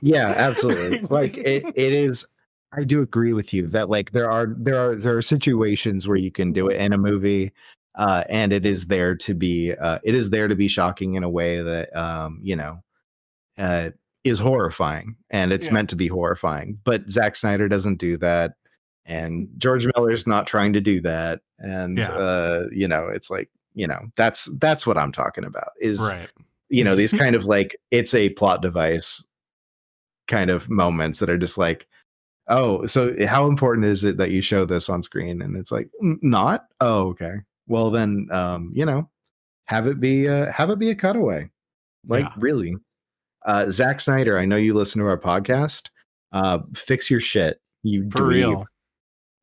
Yeah, absolutely. Like it is. I do agree with you that like there are situations where you can do it in a movie, and it is there to be shocking in a way that uh, is horrifying, and it's Yeah, meant to be horrifying. But Zack Snyder doesn't do that, and George Miller's not trying to do that, and yeah, it's like that's what I'm talking about. Is right. these kind of like it's a plot device kind of moments that are just like, oh, so how important is it that you show this on screen? And it's like, not. Oh, okay. Well, then, have it be a cutaway. Like, Yeah, really, Zack Snyder. I know you listen to our podcast. Fix your shit, you for dweeb. real.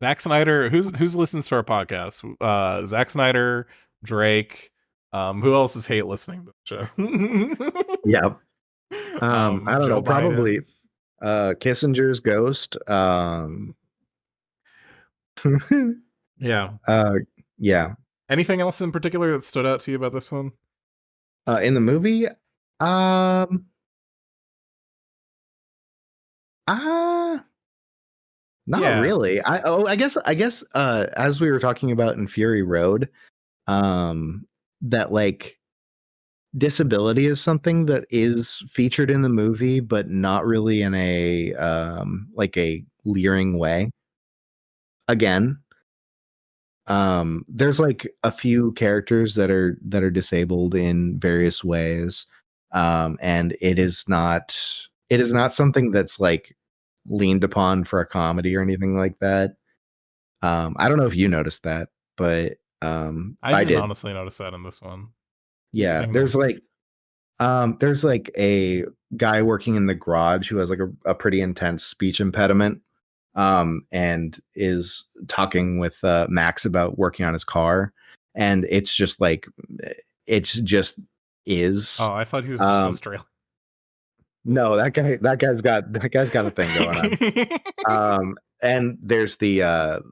Zack Snyder, who's listens to our podcast? Zack Snyder, Drake. Who else is hate listening to the Yep. show? I don't know. Joe Probably Biden. Kissinger's ghost. Yeah. uh, yeah. Anything else in particular that stood out to you about this one? In the movie, um, ah. Not Yeah. really. I guess as we were talking about in Fury Road, that like disability is something that is featured in the movie, but not really in a like a leering way. Again, there's like a few characters that are disabled in various ways. And it is not something that's like leaned upon for a comedy or anything like that. I don't know if you noticed that, but I I didn't did. honestly notice that in this one. Yeah, Anything there's nice? like a guy working in the garage who has like a pretty intense speech impediment, and is talking with Max about working on his car, and it's just like it's just is. Oh, I thought he was just Um, Australian. no, that guy's got a thing going on. And there's the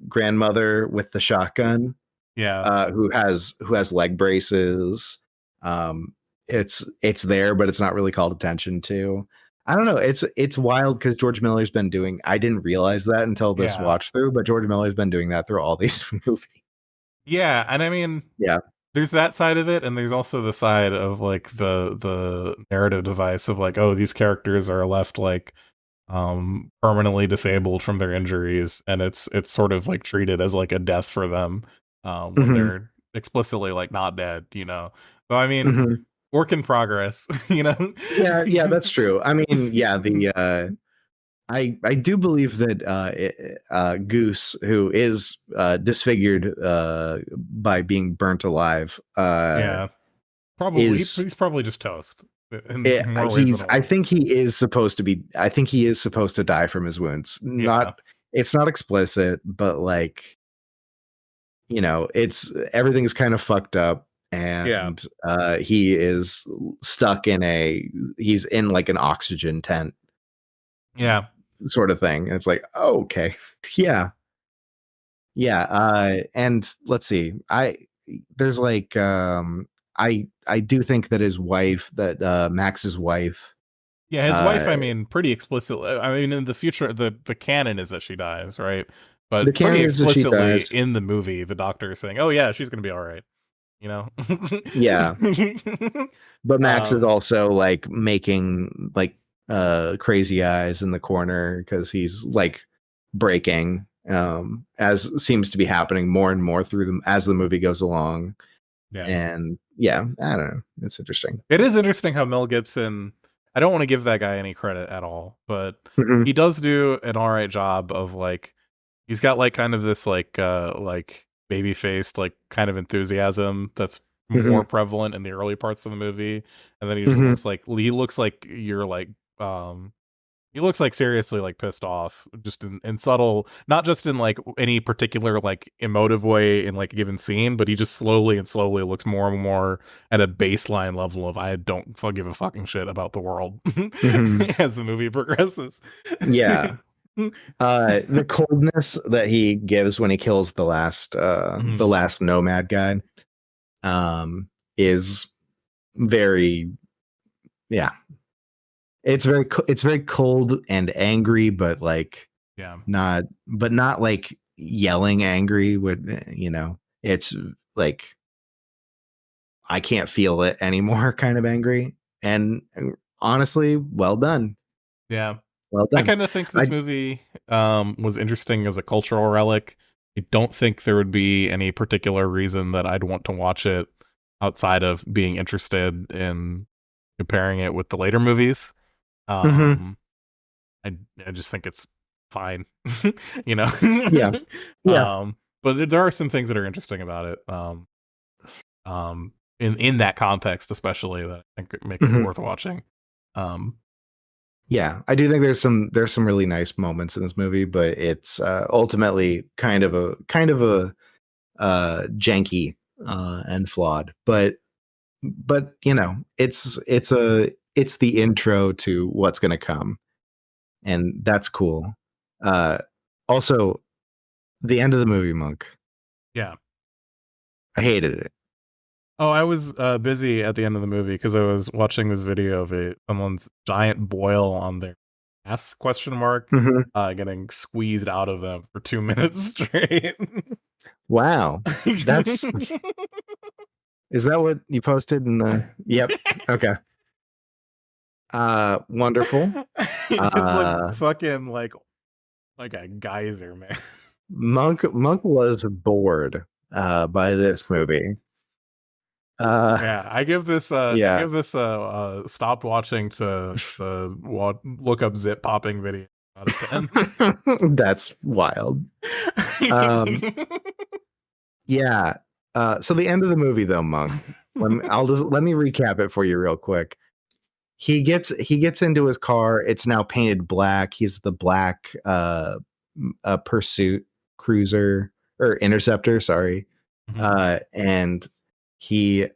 grandmother with the shotgun, Yeah. who has leg braces. Um, it's there, but it's not really called attention to. I don't know. It's wild because George Miller's been doing. I didn't realize that until this Yeah. watch through, but George Miller's been doing that through all these movies. Yeah, and I mean, Yeah. there's that side of it, and there's also the side of like the narrative device of like, oh, these characters are left like permanently disabled from their injuries, and it's sort of like treated as like a death for them when Hmm. they're explicitly like not dead. So I mean, Hmm. work in progress. Yeah, yeah, that's true. I mean, yeah, the I do believe that Goose, who is disfigured by being burnt alive, Yeah, probably is he's probably just toast in more ways than I one. think he is supposed to be. I think he is supposed to die from his wounds. Yeah, It's not explicit, but like it's everything's kind of fucked up, yeah, and he is stuck he's in like an oxygen tent yeah, sort of thing, and it's like, oh, okay, yeah. Yeah, and let's see. There's like I do think that his wife, that Max's wife, yeah. His wife, uh I mean, pretty explicitly. I mean, in the future, the canon is that she dies, right? the But pretty canon is that she explicitly dies. in the movie, the doctor is saying, "Oh yeah, she's gonna be all right." You know. Yeah, but Max is um. also like making like crazy eyes in the corner because he's like breaking, as seems to be happening more and more through them as the movie goes along. Yeah. And yeah, I don't know. It's interesting. It is interesting how Mel Gibson. I don't want to give that guy any credit at all, but Mhm. he does do an all right job of like he's got like kind of this like baby faced like kind of enthusiasm that's more Mhm. prevalent in the early parts of the movie, and then he just Mhm. looks like you're like he looks like seriously like pissed off, just in subtle, not just in like any particular like emotive way in like a given scene, but he just slowly looks more and more at a baseline level of I don't give a fucking shit about the world Mhm. as the movie progresses. Yeah. The coldness that he gives when he kills the Mhm. last nomad guy is very, yeah, it's very cold and angry, but like Yeah. not like yelling angry with, it's like I can't feel it anymore kind of angry. And honestly, well done. Yeah. Well I done. kind of think I this movie was interesting as a cultural relic. I don't think there would be any particular reason that I'd want to watch it outside of being interested in comparing it with the later movies. Mhm. Um, I just think it's fine, you know. Yeah. Yeah. But there are some things that are interesting about it. In that context, especially that I think make it Mhm. worth watching. Um, Yeah, I do think there's some really nice moments in this movie, but it's ultimately kind of a janky and flawed. But it's the intro to what's going to come, and that's cool. Uh, Also, the end of the movie, Monk. yeah. I hated it. Oh, I was busy at the end of the movie because I was watching this video of someone's giant boil on their ass question mark Mhm. getting squeezed out of them for 2 minutes straight. Wow, that's is that what you posted in the? Yep. Okay. Wonderful. It's like Uh, fucking like a geyser, man. Monk was bored by this movie. Uh, Yeah, I yeah, give this stopped watching to look up zip popping video out of 10. that's wild. Um, yeah. So the end of the movie, though, Monk. Let me recap it for you real quick. He gets into his car. It's now painted black. He's the black pursuit cruiser or interceptor. Sorry. Mhm. And he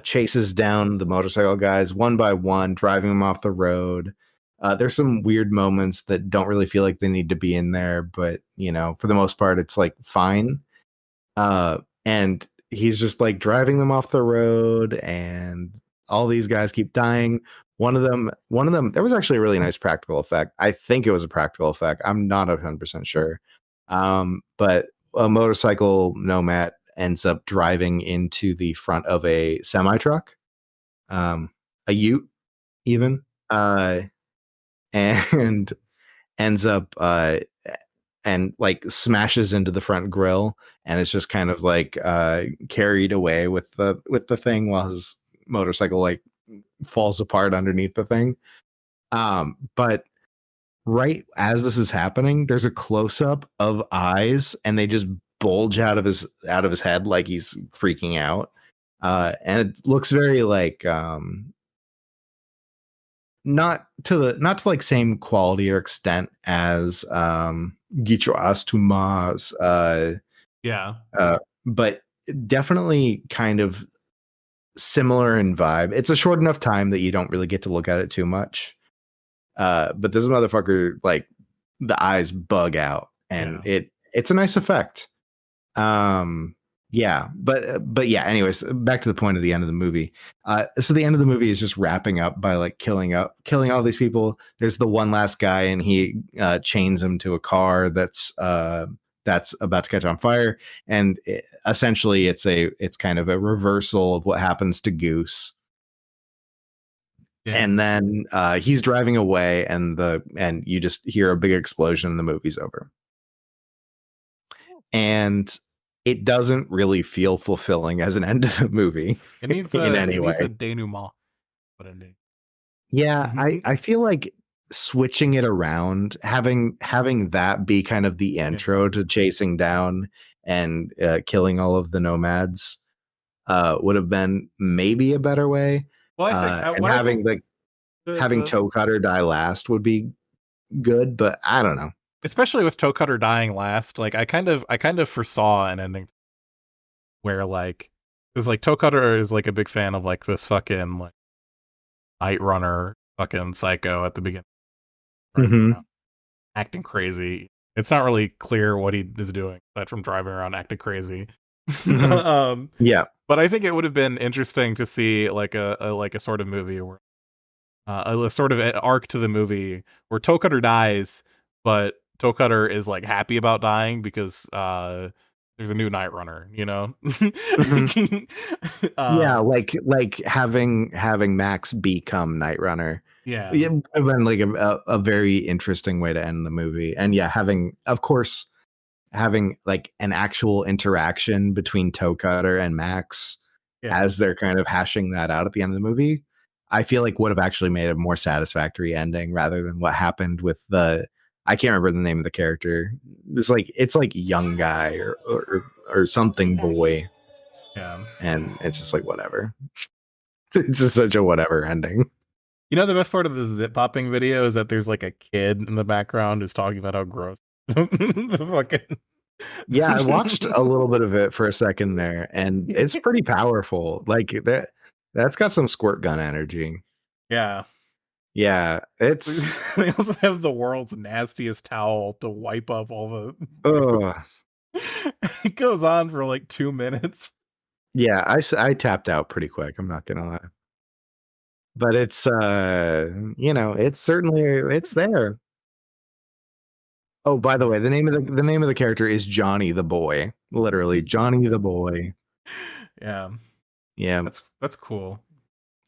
chases down the motorcycle guys one by one, driving them off the road. There's some weird moments that don't really feel like they need to be in there, but for the most part, it's like fine. And he's just like driving them off the road, and all these guys keep dying. One of them, there was actually a really nice practical effect. I think it was a practical effect. I'm not 100% sure. But a motorcycle nomad ends up driving into the front of a semi truck, a Ute even, and ends up and like smashes into the front grill, and it's just kind of like carried away with the thing while his motorcycle like falls apart underneath the thing. But right as this is happening, there's a close up of eyes, and they just bulge out of his head like he's freaking out. And it looks very like not to like same quality or extent as Get Your Ass to Mars, Yeah. but definitely kind of similar in vibe. It's a short enough time that you don't really get to look at it too much. But this motherfucker, like, the eyes bug out, and Yeah. it's a nice effect. Um, yeah, but yeah. Anyways, back to the point of the end of the movie. So the end of the movie is just wrapping up by like killing all these people. There's the one last guy, and he chains him to a car that's about to catch on fire, and essentially it's kind of a reversal of what happens to Goose. Yeah. And then he's driving away, and you just hear a big explosion, and the movie's over. And it doesn't really feel fulfilling as an end to the movie It needs in a any way. denouement. But indeed. Yeah, I feel like switching it around, having that be kind of the intro to chasing down and killing all of the nomads would have been maybe a better way. Well, I think And what I having think having the Toe Cutter die last would be good, but I don't know. especially with Toe Cutter dying last, like I kind of foresaw an ending where like because like Toe Cutter is like a big fan of like this fucking like Night Runner fucking psycho at the beginning, driving Mhm. around, acting crazy. It's not really clear what he is doing aside from driving around acting crazy. Mhm. Yeah. But I think it would have been interesting to see like a sort of movie where a sort of an arc to the movie where Toe Cutter dies, but Toe Cutter is like happy about dying because there's a new Night Runner, you know? Mhm. Yeah, um, like having Max become Night Runner. yeah, It would have been like a very interesting way to end the movie. And yeah, of course, having like an actual interaction between Toe Cutter and Max yeah, as they're kind of hashing that out at the end of the movie, I feel like would have actually made a more satisfactory ending rather than what happened with the I can't remember the name of the character. It's like young guy or something boy, yeah. and it's just like whatever. It's just such a whatever ending. You know the best part of the zip popping video is that there's like a kid in the background who's talking about how gross the fucking Yeah, I watched a little bit of it for a second there, and it's pretty powerful. Like that's got some squirt gun energy. yeah. Yeah, it's They also have the world's nastiest towel to wipe up all the. oh It goes on for like 2 minutes. yeah, I tapped out pretty quick, I'm not gonna lie. But it's it's certainly it's there. Oh, by the way, the name of the character is Johnny the Boy. Literally, Johnny the Boy. Yeah, Yeah, that's cool.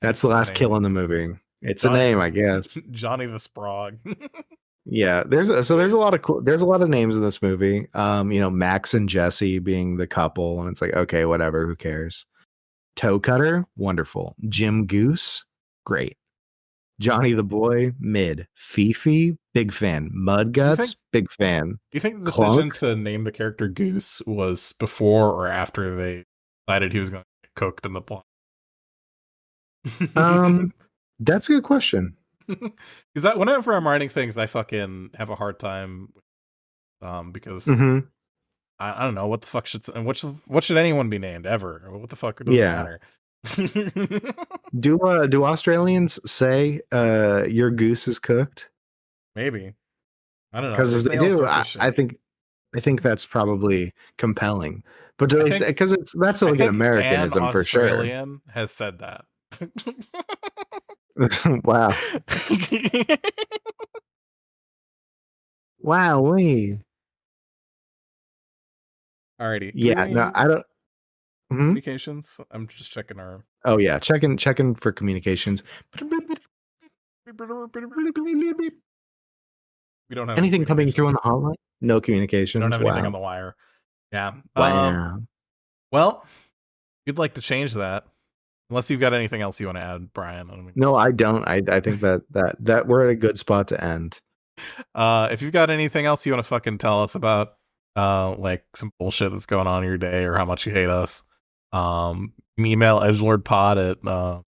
that's the That's a last kill name. in the movie. It's a Johnny name, I guess. Johnny the Sprog. Yeah, there's a lot of there's a lot of names in this movie. Max and Jesse being the couple, and it's like, okay, whatever, who cares? Toe Cutter, wonderful. Jim Goose, great. Johnny the Boy, mid. Fifi, big fan. Mud Do you think Guts, big fan. do you think the decision Clunk, to name the character Goose was before or after they decided he was going to get cooked in the plot? that's a good question. Because that whenever I'm writing things, I fucking have a hard time. Because Hmm. I don't know what the fuck should what should anyone be named ever? What the fuck, it doesn't Yeah. matter. Do Australians say your goose is cooked? Maybe, I don't know. Because They if say they all do, sorts of I shit. think that's probably compelling. But do I they say think because that's I like an think an Americanism for sure. Australian has said that. Wow. Wow, Alrighty, do we have yeah, no, any I don't. Mhm. communications? I'm just checking our. Oh yeah, checking for communications. We don't have any Anything coming through on communications. the hotline? No We don't communications. have anything on Wow. the wire. Yeah. Wow. Well, you'd like to change that, unless you've got anything else you want to add, Brian. I mean, No, I don't. I think that we're at a good spot to end. if you've got anything else you want to fucking tell us about, like some bullshit that's going on in your day or how much you hate us, email edgelordpod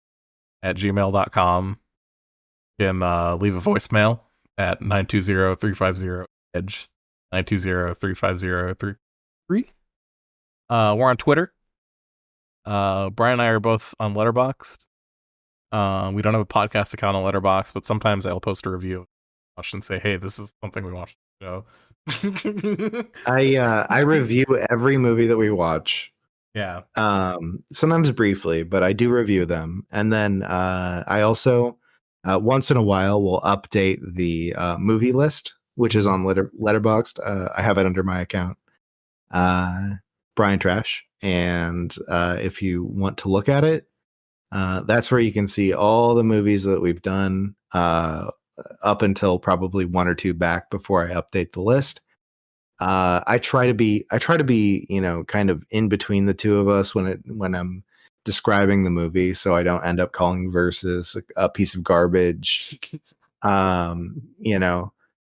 at gmail.com. You can leave a voicemail at 920-350-EDGE, 920-350-33. We're on Twitter. Brian and I are both on Letterboxd. We don't have a podcast account on Letterboxd, but sometimes I'll post a review and say, hey, this is something we watched. I review every movie that we watch. Yeah. Sometimes briefly, but I do review them. And then I also once in a while will update the movie list, which is on Letterboxd. I have it under my account, Brian Trash. And if you want to look at it, that's where you can see all the movies that we've done up until probably one or two back before I update the list. I try to be, kind of in between the two of us when I'm describing the movie, so I don't end up calling Versus a piece of garbage. You know,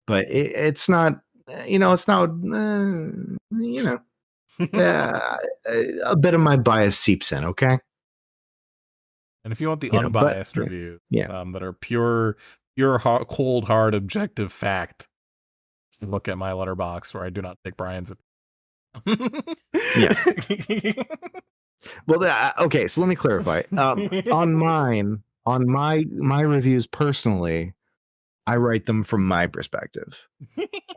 but it's not. It's not. Uh, a bit of my bias seeps in. Okay. And if you want the But unbiased review, yeah. that are pure, cold, hard, objective fact, look at my letterbox where I do not take Brian's. Yeah. Well, okay. So let me clarify. On my reviews personally, I write them from my perspective,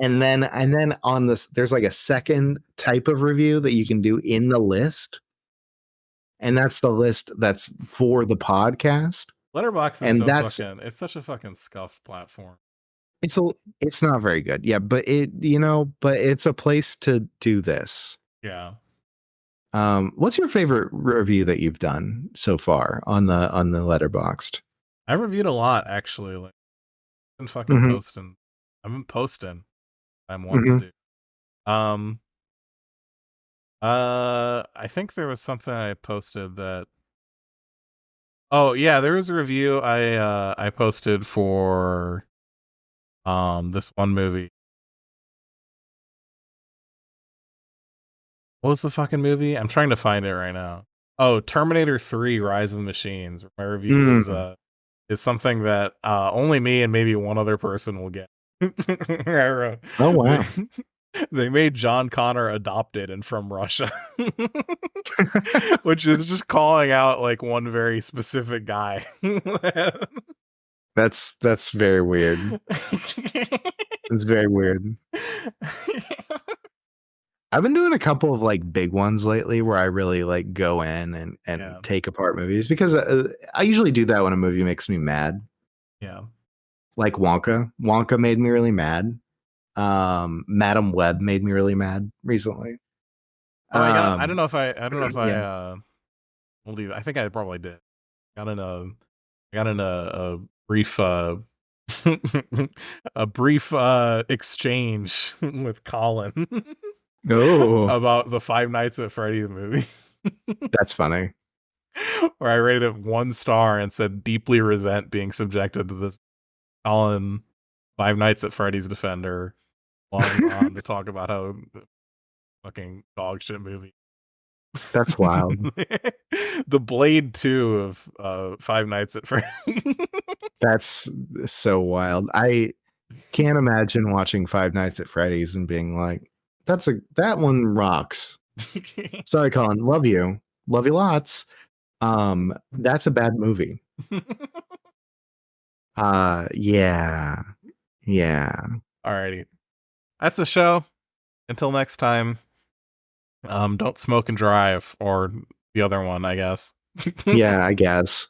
and then on this, there's like a second type of review that you can do in the list, and that's the list that's for the podcast. Letterbox is it's such a fucking scuffed platform. It's not very good. Yeah, but but it's a place to do this. Yeah. What's your favorite review that you've done so far on the Letterboxd? I reviewed a lot actually. Like, I've been fucking posting. I've been posting. I'm one to do. I think there was something I posted that. Oh yeah, there was a review I posted for this one movie. What was the fucking movie? I'm trying to find it right now. Oh, Terminator 3: Rise of the Machines. My review is something that only me and maybe one other person will get. I wrote, oh wow. They made John Connor adopted and from Russia. Which is just calling out like one very specific guy. That's very weird. It's very weird. I've been doing a couple of like big ones lately where I really like go in and take apart movies because I usually do that when a movie makes me mad. Yeah. Like Wonka. Wonka made me really mad. Madam Web made me really mad recently. I don't know if I I think I probably did. Got in a brief exchange with Colin about the Five Nights at Freddy's movie. That's funny. Where I rated it 1 star and said deeply resent being subjected to this Colin Five Nights at Freddy's defender on to talk about how fucking dog shit movie. That's wild. The Blade 2 of Five Nights at Freddy's. That's so wild. I can't imagine watching Five Nights at Freddy's and being like, that one rocks. Sorry, Colin. Love you lots. That's a bad movie. Yeah. Alrighty. That's the show. Until next time. Don't smoke and drive, or the other one, I guess. Yeah, I guess.